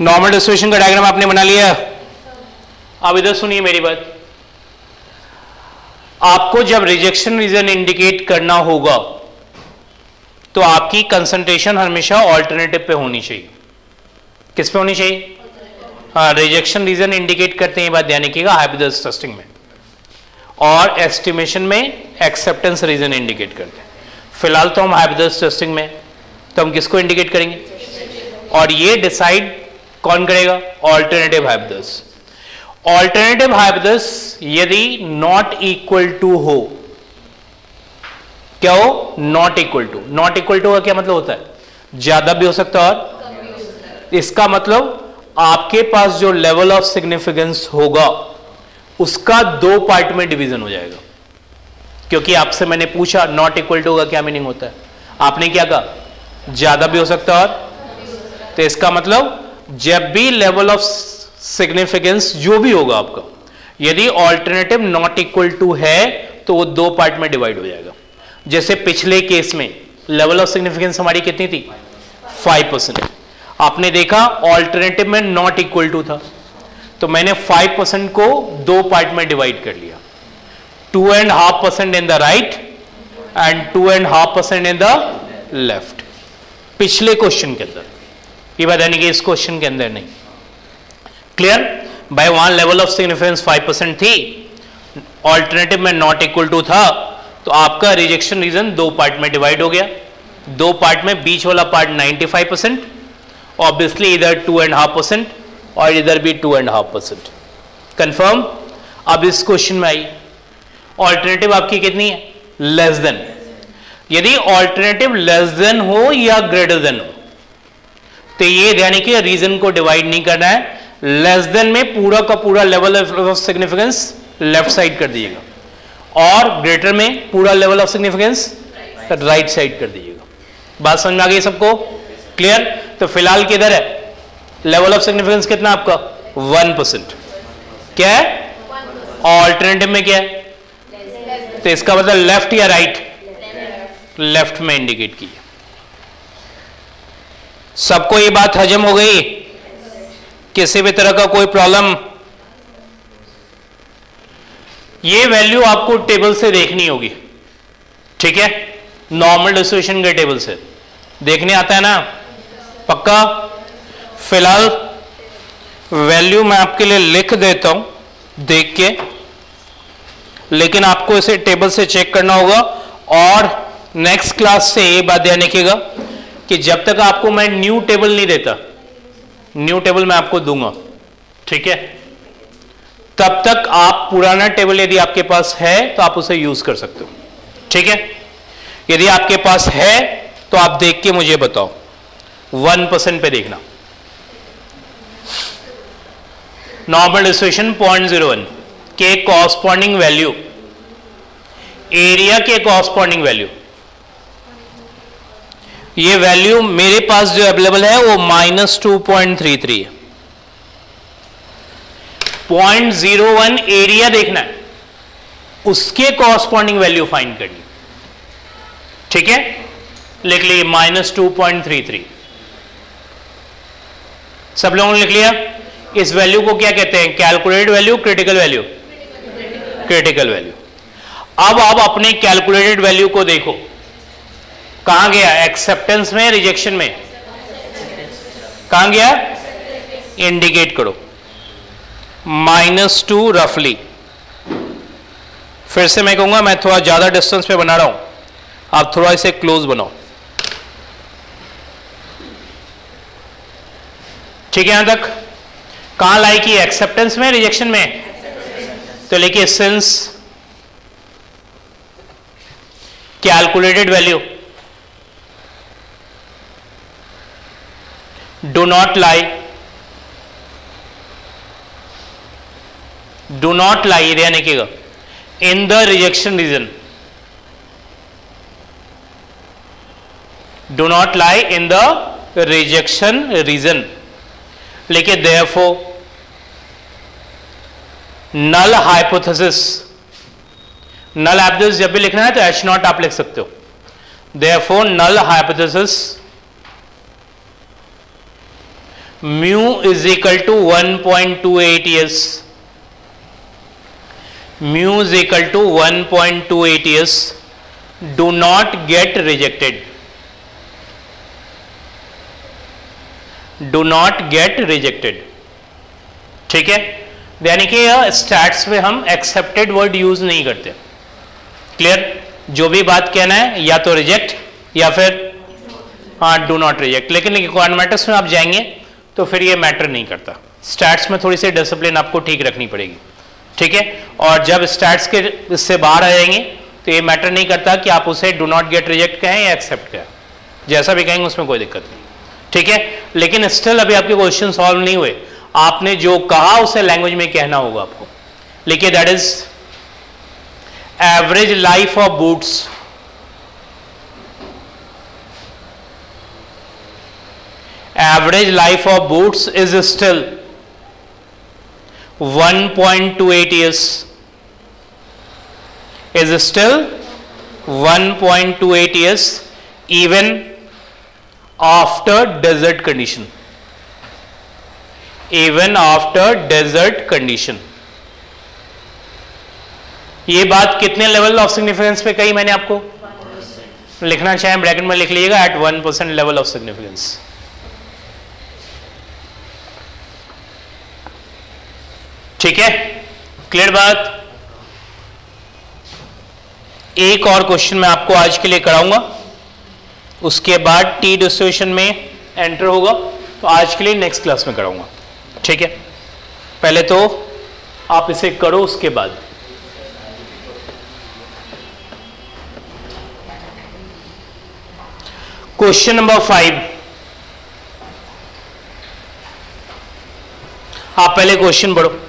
नॉर्मल डिस्ट्रीब्यूशन का डायग्राम आपने बना लिया। अब इधर सुनिए मेरी बात, आपको जब रिजेक्शन रीजन इंडिकेट करना होगा तो आपकी कंसंट्रेशन हमेशा ऑल्टरनेटिव पे होनी चाहिए। किस पे होनी चाहिए? हाँ, रिजेक्शन रीजन इंडिकेट करते हैं, ये बात ध्यान रखिएगा हाइपोथेसिस टेस्टिंग में, और एस्टिमेशन में एक्सेप्टेंस रीजन इंडिकेट करते हैं। फिलहाल तो हम हाइपोथेसिस टेस्टिंग में, तो हम किसको इंडिकेट करेंगे? और ये डिसाइड कौन करेगा? Alternative hypothesis. ऑल्टरनेटिव हाइपोथेसिस यदि नॉट इक्वल टू हो, क्या हो? Not equal to. Not equal to का क्या मतलब होता है? ज्यादा भी हो सकता है और इसका मतलब आपके पास जो लेवल ऑफ सिग्निफिकेंस होगा उसका 2 पार्ट में डिवीजन हो जाएगा। क्योंकि आपसे मैंने पूछा नॉट इक्वल टू का क्या मीनिंग होता है, आपने क्या कहा? ज्यादा भी हो सकता है और, तो इसका मतलब जब भी लेवल ऑफ सिग्निफिकेंस जो भी होगा आपका, यदि ऑल्टरनेटिव नॉट इक्वल टू है तो वो 2 पार्ट में डिवाइड हो जाएगा। जैसे पिछले केस में लेवल ऑफ सिग्निफिकेंस हमारी कितनी थी? 5%। आपने देखा ऑल्टरनेटिव में नॉट इक्वल टू था, तो मैंने 5% को 2 पार्ट में डिवाइड कर लिया, 2.5% in the right and 2.5% in the left. पिछले क्वेश्चन के अंदर ये बात यानी कि इस क्वेश्चन के अंदर नहीं। क्लियर? बाय वहां लेवल ऑफ सिग्निफिकेंस 5% थी, ऑल्टरनेटिव में नॉट इक्वल टू था, तो आपका रिजेक्शन रीजन 2 पार्ट में डिवाइड हो गया। 2 पार्ट में बीच वाला पार्ट 95%, ऑब्वियसली इधर 2.5% और इधर भी 2.5%। कंफर्म? अब इस क्वेश्चन में आई ऑल्टरनेटिव आपकी कितनी है? Less than. यदि ऑल्टरनेटिव लेस देन हो या ग्रेटर देन हो, तो ये ध्यान रखिए रीजन को डिवाइड नहीं करना है। लेस देन में पूरा का पूरा level of significance left side कर दीजिएगा, और ग्रेटर में पूरा level of significance right side कर दीजिएगा। बात समझ में आ गई सबको? क्लियर? तो फिलहाल किधर है लेवल ऑफ सिग्निफिकेंस? कितना आपका? 1%। क्या है? ऑल्टरनेटिव में क्या है? तो इसका मतलब लेफ्ट या राइट? लेफ्ट में इंडिकेट किया। सबको ये बात हजम हो गई? किसी भी तरह का कोई प्रॉब्लम? ये वैल्यू आपको टेबल से देखनी होगी, ठीक है? नॉर्मल डिस्ट्रीब्यूशन के टेबल से देखने आता है ना? पक्का? फिलहाल वैल्यू मैं आपके लिए लिख देता हूं देख के, लेकिन आपको इसे टेबल से चेक करना होगा। और नेक्स्ट क्लास से ये बात ध्यान रखिएगा कि जब तक आपको मैं न्यू टेबल नहीं देता, न्यू टेबल मैं आपको दूंगा, ठीक है? तब तक आप पुराना टेबल यदि आपके पास है तो आप उसे यूज कर सकते हो, ठीक है? यदि आपके पास है तो आप देख के मुझे बताओ। 1% पे देखना। नॉर्मल डिस्ट्रीब्यूशन 0.01 के कॉरस्पॉन्डिंग वैल्यू, एरिया के कॉरस्पॉन्डिंग वैल्यू, ये वैल्यू मेरे पास जो अवेलेबल है वो -2.33 है। 0.01 एरिया देखना है, उसके कॉरस्पॉन्डिंग वैल्यू फाइंड करनी। ठीक है, लिख लीजिए -2.33। सब लोगों ने लिख लिया। इस वैल्यू को क्या कहते हैं? Calculated value, critical value? Critical value. अब आप अपने कैलकुलेटेड वैल्यू को देखो, कहां गया? एक्सेप्टेंस में, रिजेक्शन में? कहां गया? इंडिकेट करो। -2 रफली। फिर से मैं कहूंगा, मैं थोड़ा ज्यादा डिस्टेंस पे बना रहा हूं, आप थोड़ा इसे क्लोज बनाओ। ठीक है, यहां तक? कहां लाई की? एक्सेप्टेंस में, रिजेक्शन में? तो लिखिए since calculated value do not lie यानी कि in the rejection region, do not lie in the rejection region. लिखिए therefore null hypothesis, null hypothesis जब भी लिखना है तो H0 आप लिख सकते हो। Therefore null hypothesis mu is equal to 1.28 years, mu is equal to 1.28 years, do not get rejected, do not get rejected। ठीक है, यानी कि स्टैट्स में हम एक्सेप्टेड वर्ड यूज नहीं करते। क्लियर? जो भी बात कहना है या तो रिजेक्ट या फिर डू नॉट रिजेक्ट। लेकिन इक्वानमेटिक्स में आप जाएंगे तो फिर ये मैटर नहीं करता। स्टैट्स में थोड़ी सी डिसिप्लिन आपको ठीक रखनी पड़ेगी। ठीक है, और जब स्टैट्स के इससे बाहर आ जाएंगे तो ये मैटर नहीं करता कि आप उसे डू नॉट गेट रिजेक्ट कहें या एक्सेप्ट कहें, जैसा भी कहेंगे उसमें कोई दिक्कत नहीं। ठीक है, लेकिन स्टिल अभी आपके क्वेश्चन सॉल्व नहीं हुए। आपने जो कहा उसे लैंग्वेज में कहना होगा आपको। लिखिए that is average life of boots, average life of boots is still 1.28 years, is still 1.28 years even after desert condition, even after desert condition। ये बात कितने लेवल ऑफ सिग्निफिकेंस पे कही मैंने आपको? लिखना चाहें ब्रैकेट में लिख लीजिएगा एट 1% लेवल ऑफ सिग्निफिकेंस। ठीक है, क्लियर बात? एक और क्वेश्चन मैं आपको आज के लिए कराऊंगा, उसके बाद टी डिस्ट्रीब्यूशन में एंटर होगा, तो आज के लिए नेक्स्ट क्लास में कराऊंगा। ठीक है, पहले तो आप इसे करो, उसके बाद क्वेश्चन नंबर 5। आप पहले क्वेश्चन पढ़ो।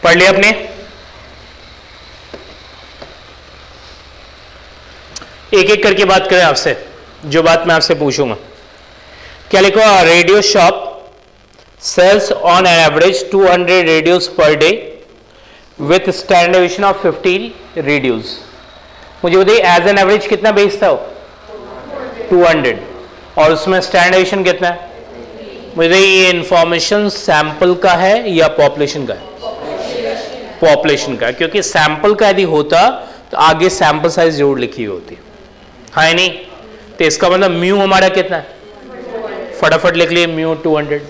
पढ़ लिया आपने? एक एक करके बात करें आपसे, जो बात मैं आपसे पूछूंगा। क्या लिखो? Radio shop sells on average 200 radios per day with standard deviation of 50 radios. मुझे बताइए एज एन एवरेज कितना बेचता हो? 200, और उसमें स्टैंडर्ड डेविएशन कितना है? मुझे ये इंफॉर्मेशन सैंपल का है या पॉपुलेशन का है? पॉपुलेशन का, क्योंकि सैंपल का यदि होता तो आगे सैंपल साइज जरूर लिखी होती है नहीं? तो इसका मतलब म्यू हमारा कितना है? फटाफट लिख लिए, म्यू 200।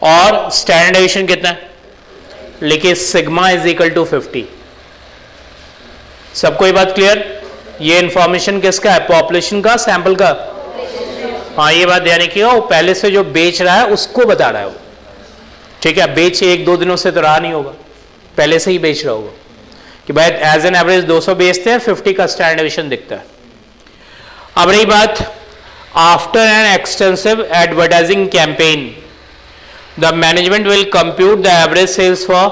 और स्टैंडर्ड डेविएशन कितना है, लिखिए सिग्मा इज इक्वल टू 50। सबको ये बात क्लियर? ये इंफॉर्मेशन किसका है, पॉपुलेशन का, सैंपल का? हाँ, ये बात ध्यान रखिएगा, वो पहले से जो बेच रहा है उसको बता रहा है वो, ठीक है? बेच 1-2 दिनों से तो रहा नहीं होगा, पहले से ही बेच रहा होगा कि भाई एज एन एवरेज 200 बेचते हैं, 50 का स्टैंडर्ड डेविएशन दिखता है। अब रही बात, after an extensive advertising campaign the management will compute the average sales for,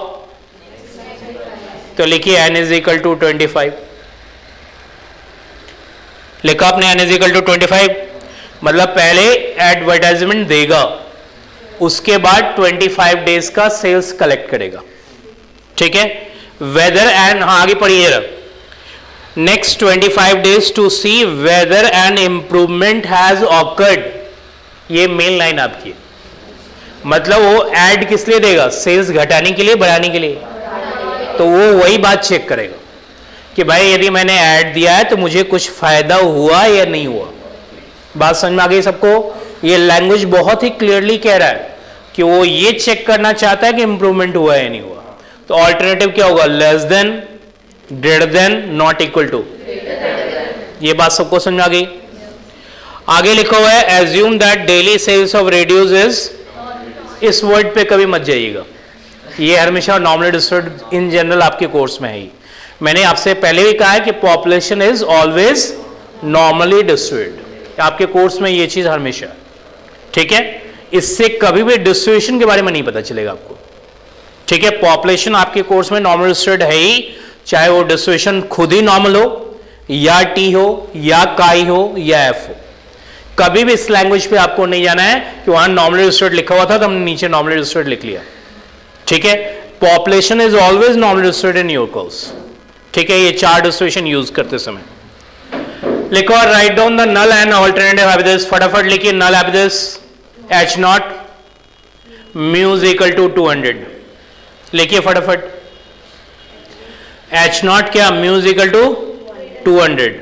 तो लिखिए n इज इक्वल टू 25। लिखा आपने n इज इक्वल टू 25, मतलब पहले एडवर्टाइजमेंट देगा, उसके बाद 25 डेज का सेल्स कलेक्ट करेगा, ठीक है? वेदर एंड, हाँ आगे पढ़िए, next 25 days to see whether an improvement has occurred, ये मेन लाइन आपकी, मतलब वो ऐड किस लिए देगा, सेल्स घटाने के लिए, बढ़ाने के लिए, तो वो वही बात चेक करेगा कि भाई यदि मैंने ऐड दिया है तो मुझे कुछ फायदा हुआ या नहीं हुआ। बात समझ में आ गई सबको? ये लैंग्वेज बहुत ही क्लियरली कह रहा है कि वो ये चेक करना चाहता है कि इंप्रूवमेंट हुआ या नहीं हुआ। तो ऑल्टरनेटिव क्या होगा, less than, greater than, not equal to. ये बात सबको समझ में आ गई? आगे लिखा हुआ है assume that daily sales of radios is, इस वर्ड पे कभी मत जाइएगा, ये हमेशा नॉर्मली डिस्ट्रीब्यूटेड इन जनरल आपके कोर्स में है ही। मैंने आपसे पहले भी कहा है कि population is always normally distributed, आपके कोर्स में ये चीज हमेशा, ठीक है? इससे कभी भी डिस्ट्रीब्यूशन के बारे में नहीं पता चलेगा आपको, ठीक है? पॉपुलेशन आपके कोर्स में नॉर्मल डिस्ट्रीब्यूटेड है ही, चाहे वो डिस्ट्रीब्यूशन खुद ही नॉर्मल हो या टी हो या काई हो या एफ हो। कभी भी इस लैंग्वेज पे आपको नहीं जाना है कि वहां नॉर्मल डिस्ट्रीब्यूटेड लिखा हुआ था तो हमने नीचे नॉर्मल डिस्ट्रीब्यूटेड लिख लिया, ठीक है? Population is always normal distributed in your course, ठीक है? ये 4 डिस्ट्रीब्यूशन यूज करते समय लिखो और write down the null and alternative hypothesis. फटाफट लिखिए null hypothesis H naught mu is equal to 200, लिखिए फटाफट। एच नॉट क्या, mu is equal to 200।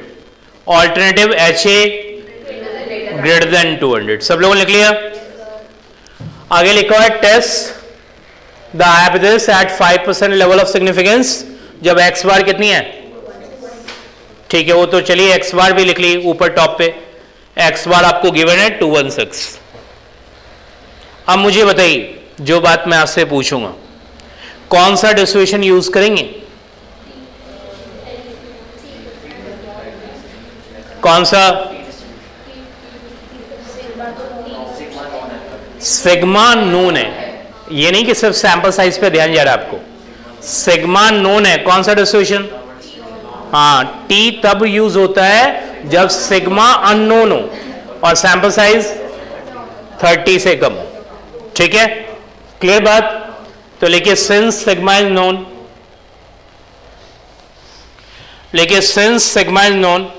Alternative H A greater than 200। सब लोगों ने लिख लिया? आगे लिखा है test the hypothesis at 5% level of significance, जब एक्स बार कितनी है, ठीक है? वो तो चलिए एक्स बार भी लिख ली ऊपर टॉप पे, एक्स बार आपको गिवन है 216। अब मुझे बताइए, जो बात मैं आपसे पूछूंगा, कौन सा डिस्ट्रीब्यूशन यूज करेंगे? कौन सा? सिग्मा नून है, ये नहीं कि सिर्फ सैंपल साइज पे ध्यान जा रहा है आपको, सिग्मा नोन है। कौन सा डिस्ट्रीब्यूशन? हाँ, टी तब यूज होता है जब सिग्मा अननोन हो और सैंपल साइज 30 से कम हो, ठीक है? क्लियर बात? तो लिखिए सिंस सिग्मा इज नोन, लिखिए सिंस सिग्मा इज नोन,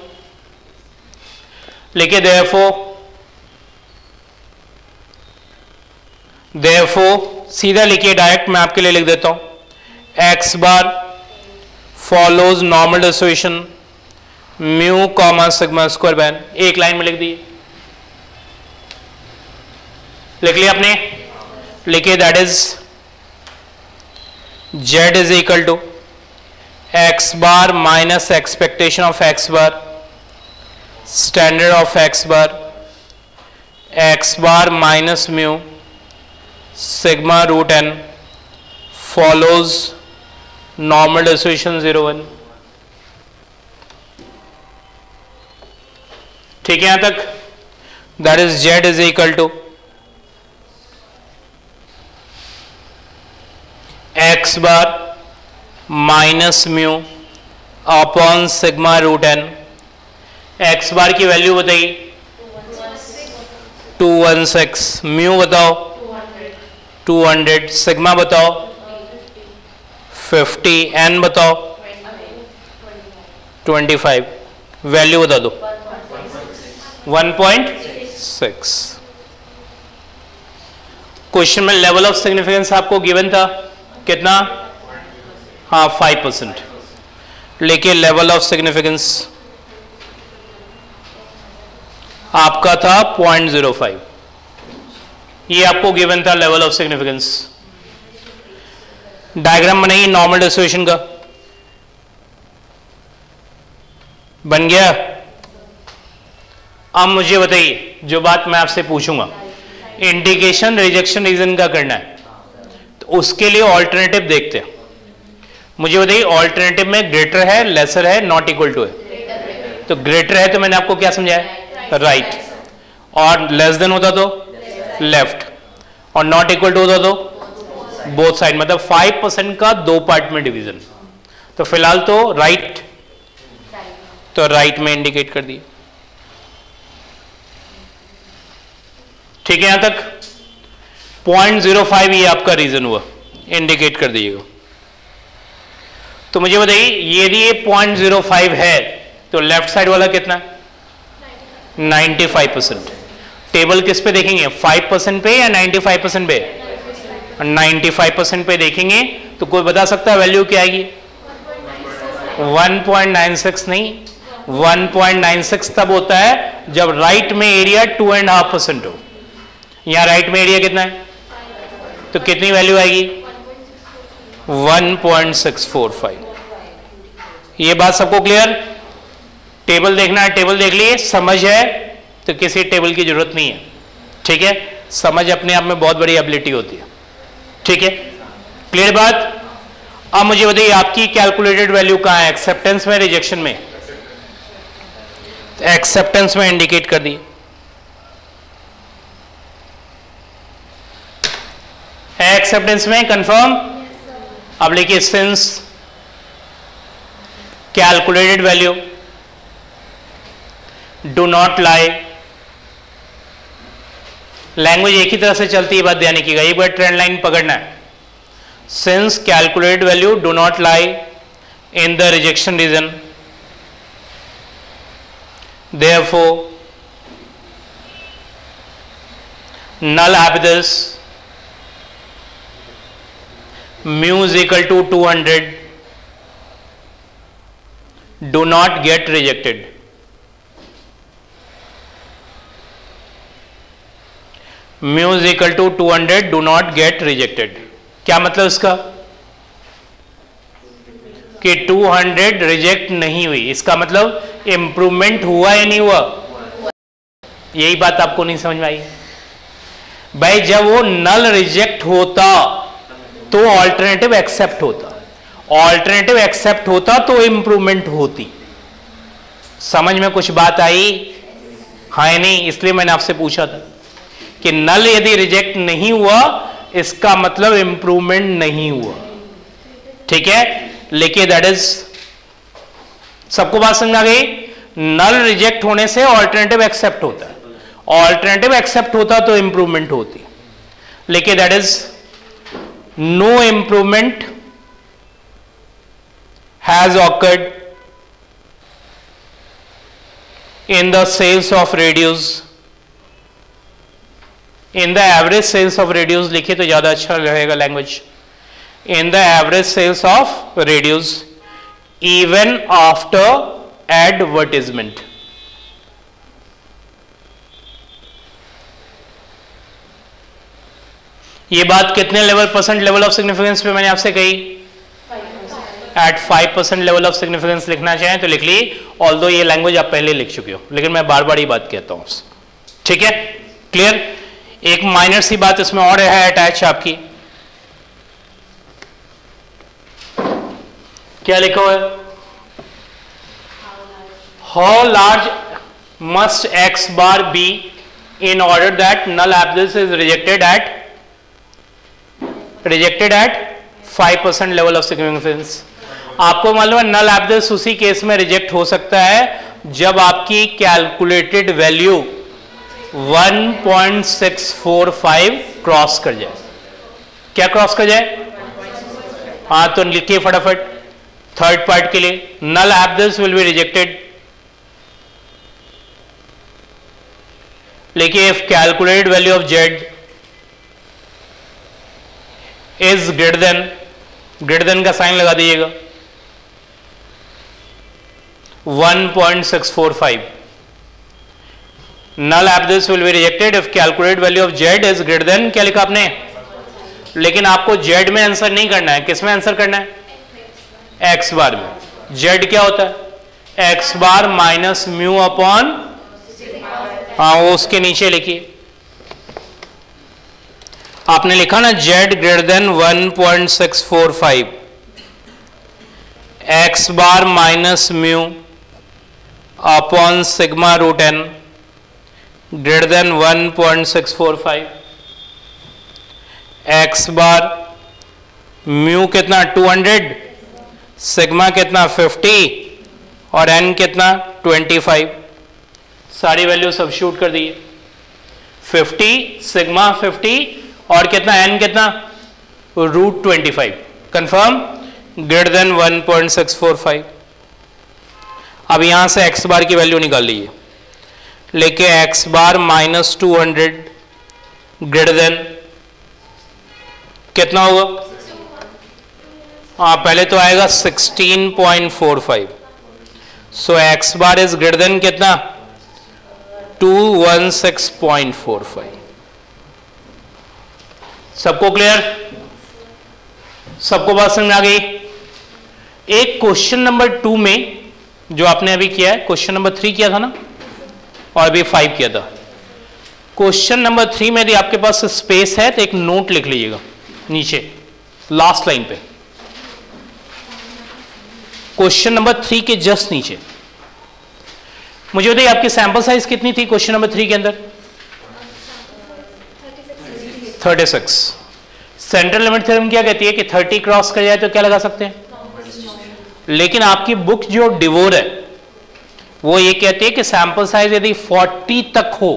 लिखिए देयरफॉर सीधा लिखिए, डायरेक्ट मैं आपके लिए लिख देता हूं, x bar follows normal distribution mu comma sigma square by n. एक लाइन में लिख दिए, लिख लिया आपने? लिखिए that is z is equal to x bar minus expectation of x bar standard of x bar minus mu sigma root n follows normal distribution 0-1। ठीक है यहां तक? That is z is equal to x bar minus mu upon sigma root n. X bar की वैल्यू बताइए 216, म्यू बताओ 200, सिग्मा बताओ 50, एन बताओ 25, वैल्यू बता दो 1.6। क्वेश्चन में लेवल ऑफ सिग्निफिकेंस आपको गिवन था कितना? हाँ 5%। लेकिन लेवल ऑफ सिग्निफिकेंस आपका था 0.05। ये आपको गिवन था लेवल ऑफ सिग्निफिकेंस। डायग्राम बनाइए नॉर्मल डिस्ट्रीब्यूशन का, बन गया। अब मुझे बताइए, जो बात मैं आपसे पूछूंगा, इंडिकेशन रिजेक्शन रीजन का करना है, तो उसके लिए ऑल्टरनेटिव देखते हैं। मुझे बताइए, ऑल्टरनेटिव में ग्रेटर है, लेसर है, नॉट इक्वल टू है। तो ग्रेटर है तो मैंने आपको क्या समझाया, राइट, और लेस देन होता तो लेफ्ट, और नॉट इक्वल टू होता तो बोथ साइड, मतलब 5% का 2 पार्ट में डिवीजन। तो फिलहाल तो राइट, तो राइट में इंडिकेट कर दिए। ठीक है, यहां तक 0.05 ये आपका रीजन हुआ, इंडिकेट कर दीजिएगा। तो मुझे बताइए, यदि ये 0.05 है तो लेफ्ट साइड वाला कितना है, 95%। टेबल किस पे देखेंगे, 5% पे या 95% पे? 95% पे देखेंगे तो कोई बता सकता है वैल्यू क्या आएगी? 1.96 नहीं, 1.96 तब होता है जब राइट में एरिया 2.5% हो। यहां राइट में एरिया कितना है, तो कितनी वैल्यू आएगी? 1.645। ये बात सबको क्लियर? टेबल देखना है, टेबल देख लिए, समझ है तो किसी टेबल की जरूरत नहीं है। ठीक है, समझ अपने आप में बहुत बड़ी एबिलिटी होती है। ठीक है, क्लियर बात? अब मुझे बताइए, आपकी कैलकुलेटेड वैल्यू कहां है, एक्सेप्टेंस में, रिजेक्शन में? एक्सेप्टेंस में इंडिकेट कर दी। एक्सेप्टेंस में कंफर्म। अब लिखिए, since calculated value do not lie, language एक ही तरह से चलती है, बात ध्यान रखिएगा, एक बार ट्रेंड लाइन पकड़ना है। Since calculated value do not lie in the rejection region, therefore null habitus mu is equal to 200 do not get rejected. Mu is equal to 200 do not get rejected. क्या मतलब इसका? कि 200 रिजेक्ट नहीं हुई, इसका मतलब इंप्रूवमेंट हुआ या नहीं हुआ? यही बात आपको नहीं समझ में आई भाई? जब वो नल रिजेक्ट होता तो ऑल्टरनेटिव एक्सेप्ट होता, ऑल्टरनेटिव एक्सेप्ट होता तो इंप्रूवमेंट होती। समझ में कुछ बात आई? हाँ या नहीं? इसलिए मैंने आपसे पूछा था कि नल यदि रिजेक्ट नहीं हुआ इसका मतलब इंप्रूवमेंट नहीं हुआ। ठीक है, लेकिन दैट इज, सबको बात समझ आ गई? नल रिजेक्ट होने से ऑल्टरनेटिव एक्सेप्ट होता है, ऑल्टरनेटिव एक्सेप्ट होता तो इंप्रूवमेंट होती, लेकिन that is no improvement has occurred in the sales of radios, in the average sales of radios लिखिए तो ज्यादा अच्छा रहेगा language. In the average sales of radios even after advertisement. ये बात कितने level, percent level of significance पे मैंने आपसे कही? एट 5% लेवल ऑफ सिग्निफिकेंस लिखना चाहें तो लिख ली, ऑल्दो ये लैंग्वेज आप पहले लिख चुके हो, लेकिन मैं बार बार ये बात कहता हूं। ठीक है, क्लियर? एक माइनर सी बात इसमें और है अटैच आपकी, क्या लिखा हुआ है? How large must x bar be in order that null hypothesis is rejected at 5% level of significance. आपको मालूम है नल एब्सिस उसी केस में रिजेक्ट हो सकता है जब आपकी कैलकुलेटेड वैल्यू 1.645 क्रॉस कर जाए। क्या क्रॉस कर जाए? हाँ, तो लिखिए फटाफट थर्ड पार्ट के लिए, null hypothesis will be rejected, लिखिए if calculated value of z is greater than का साइन लगा दीजिएगा 1.645, null hypothesis will be rejected if calculate value of z is greater than, क्या लिखा आपने, लेकिन आपको जेड में आंसर नहीं करना है, किस में आंसर करना है, एक्स बार में। जेड क्या होता है, x bar minus mu upon, हाँ वो उसके नीचे लिखिए, आपने लिखा ना z greater than 1.645, x bar minus mu upon sigma root n greater than 1.645, x bar mu कितना 200, सिग्मा कितना 50 और एन कितना 25। सारी वैल्यू सब्स्टिट्यूट कर दिए, 50 सिग्मा 50 और कितना एन कितना √25, कंफर्म, ग्रेटर देन 1.645। अब यहां से एक्स बार की वैल्यू निकाल लीजिए, लेके x bar minus 200 greater than कितना होगा, हाँ पहले तो आएगा 16.45, so x bar is greater than कितना 216.45। सबको क्लियर, सबको बात समझ में आ गई। एक क्वेश्चन नंबर 2 में जो आपने अभी किया है, क्वेश्चन नंबर 3 किया था ना, और अभी 5 किया था। क्वेश्चन नंबर 3 में यदि आपके पास स्पेस है तो एक नोट लिख लीजिएगा नीचे लास्ट लाइन पे, क्वेश्चन नंबर 3 के जस्ट नीचे। मुझे बताइए आपकी सैंपल साइज कितनी थी क्वेश्चन नंबर 3 के अंदर, 36। सेंट्रल लिमिट थ्योरम क्या कहती है कि 30 क्रॉस कर जाए तो क्या लगा सकते हैं, लेकिन आपकी बुक जो डिवोर है वो ये कहती है कि सैंपल साइज यदि 40 तक हो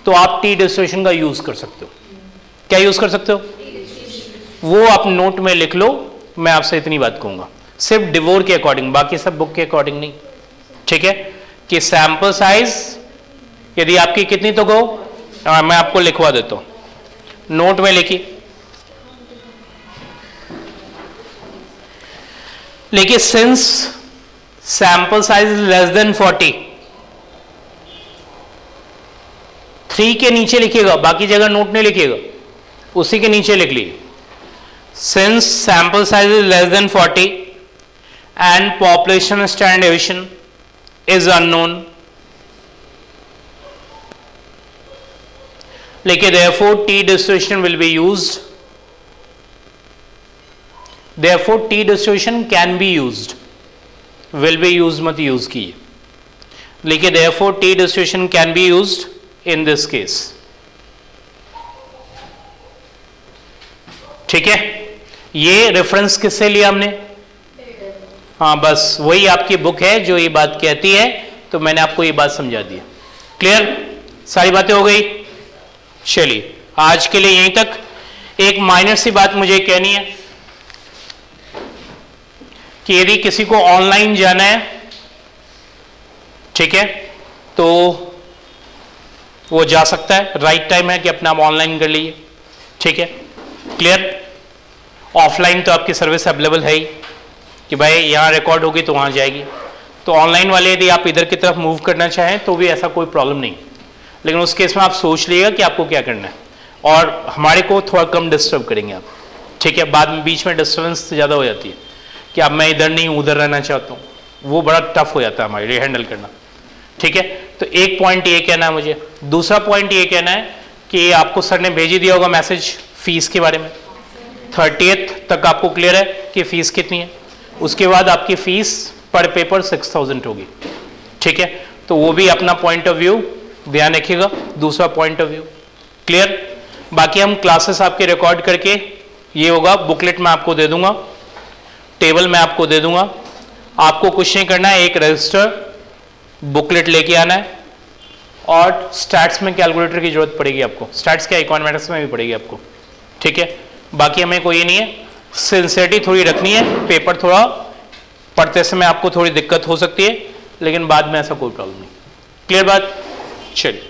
तो आप टी डिस्ट्रीब्यूशन का यूज कर सकते हो। क्या यूज कर सकते हो, वो आप नोट में लिख लो। मैं आपसे इतनी बात कहूंगा, सिर्फ डिवोर के अकॉर्डिंग, बाकी सब बुक के अकॉर्डिंग नहीं, ठीक है, कि सैंपल साइज यदि आपकी कितनी तो हो, मैं आपको लिखवा देता हूं, नोट में लिखिए, लेकिन since sample size is less then 40, 3 के नीचे लिखिएगा, बाकी जगह नोट नहीं लिखिएगा, उसी के नीचे लिख लीजिए, since sample size is less then 40 and population standard deviation is unknown, लेकिन therefore T distribution will be used, therefore T distribution can be used, will be used मत यूज कीजिए, लेकिन therefore T distribution can be used in this case, ठीक है। ये रेफरेंस किससे लिया हमने, हाँ बस वही आपकी बुक है जो ये बात कहती है, तो मैंने आपको ये बात समझा दी। क्लियर, सारी बातें हो गई। चलिए आज के लिए यहीं तक। एक माइनर सी बात मुझे कहनी है कि यदि किसी को ऑनलाइन जाना है, ठीक है, तो वो जा सकता है, राइट टाइम है कि अपना आप ऑनलाइन कर लीजिए, ठीक है, क्लियर। ऑफलाइन तो आपकी सर्विस अवेलेबल है ही कि भाई यहाँ रिकॉर्ड होगी तो वहाँ जाएगी, तो ऑनलाइन वाले यदि आप इधर की तरफ मूव करना चाहें तो भी ऐसा कोई प्रॉब्लम नहीं, लेकिन उस केस में आप सोच लीजिएगा कि आपको क्या करना है, और हमारे को थोड़ा कम डिस्टर्ब करेंगे आप, ठीक है। बाद में बीच में डिस्टर्बेंस ज़्यादा हो जाती है कि अब मैं इधर नहीं उधर रहना चाहता हूँ, वो बड़ा टफ हो जाता है हमारे लिए हैंडल करना, ठीक है। तो एक पॉइंट ये कहना है मुझे। दूसरा पॉइंट ये कहना है कि आपको सर ने भेज ही दिया होगा मैसेज फीस के बारे में, 30th तक आपको क्लियर है कि फीस कितनी है, उसके बाद आपकी फीस पर पेपर 6000 होगी, ठीक है। तो वो भी अपना पॉइंट ऑफ व्यू ध्यान रखिएगा, दूसरा पॉइंट ऑफ व्यू, क्लियर। बाकी हम क्लासेस आपके रिकॉर्ड करके ये होगा, बुकलेट मैं आपको दे दूंगा, टेबल मैं आपको दे दूंगा, आपको कुछ नहीं करना है, एक रजिस्टर बुकलेट लेके आना है, और स्टैट्स में कैलकुलेटर की जरूरत पड़ेगी आपको, स्टैट्स क्या इकोनॉमेटिक्स में भी पड़ेगी आपको, ठीक है। बाकी हमें कोई ये नहीं है, सिंसियरिटी थोड़ी रखनी है, पेपर थोड़ा पढ़ते समय आपको थोड़ी दिक्कत हो सकती है, लेकिन बाद में ऐसा कोई प्रॉब्लम नहीं, क्लियर बात। चलिए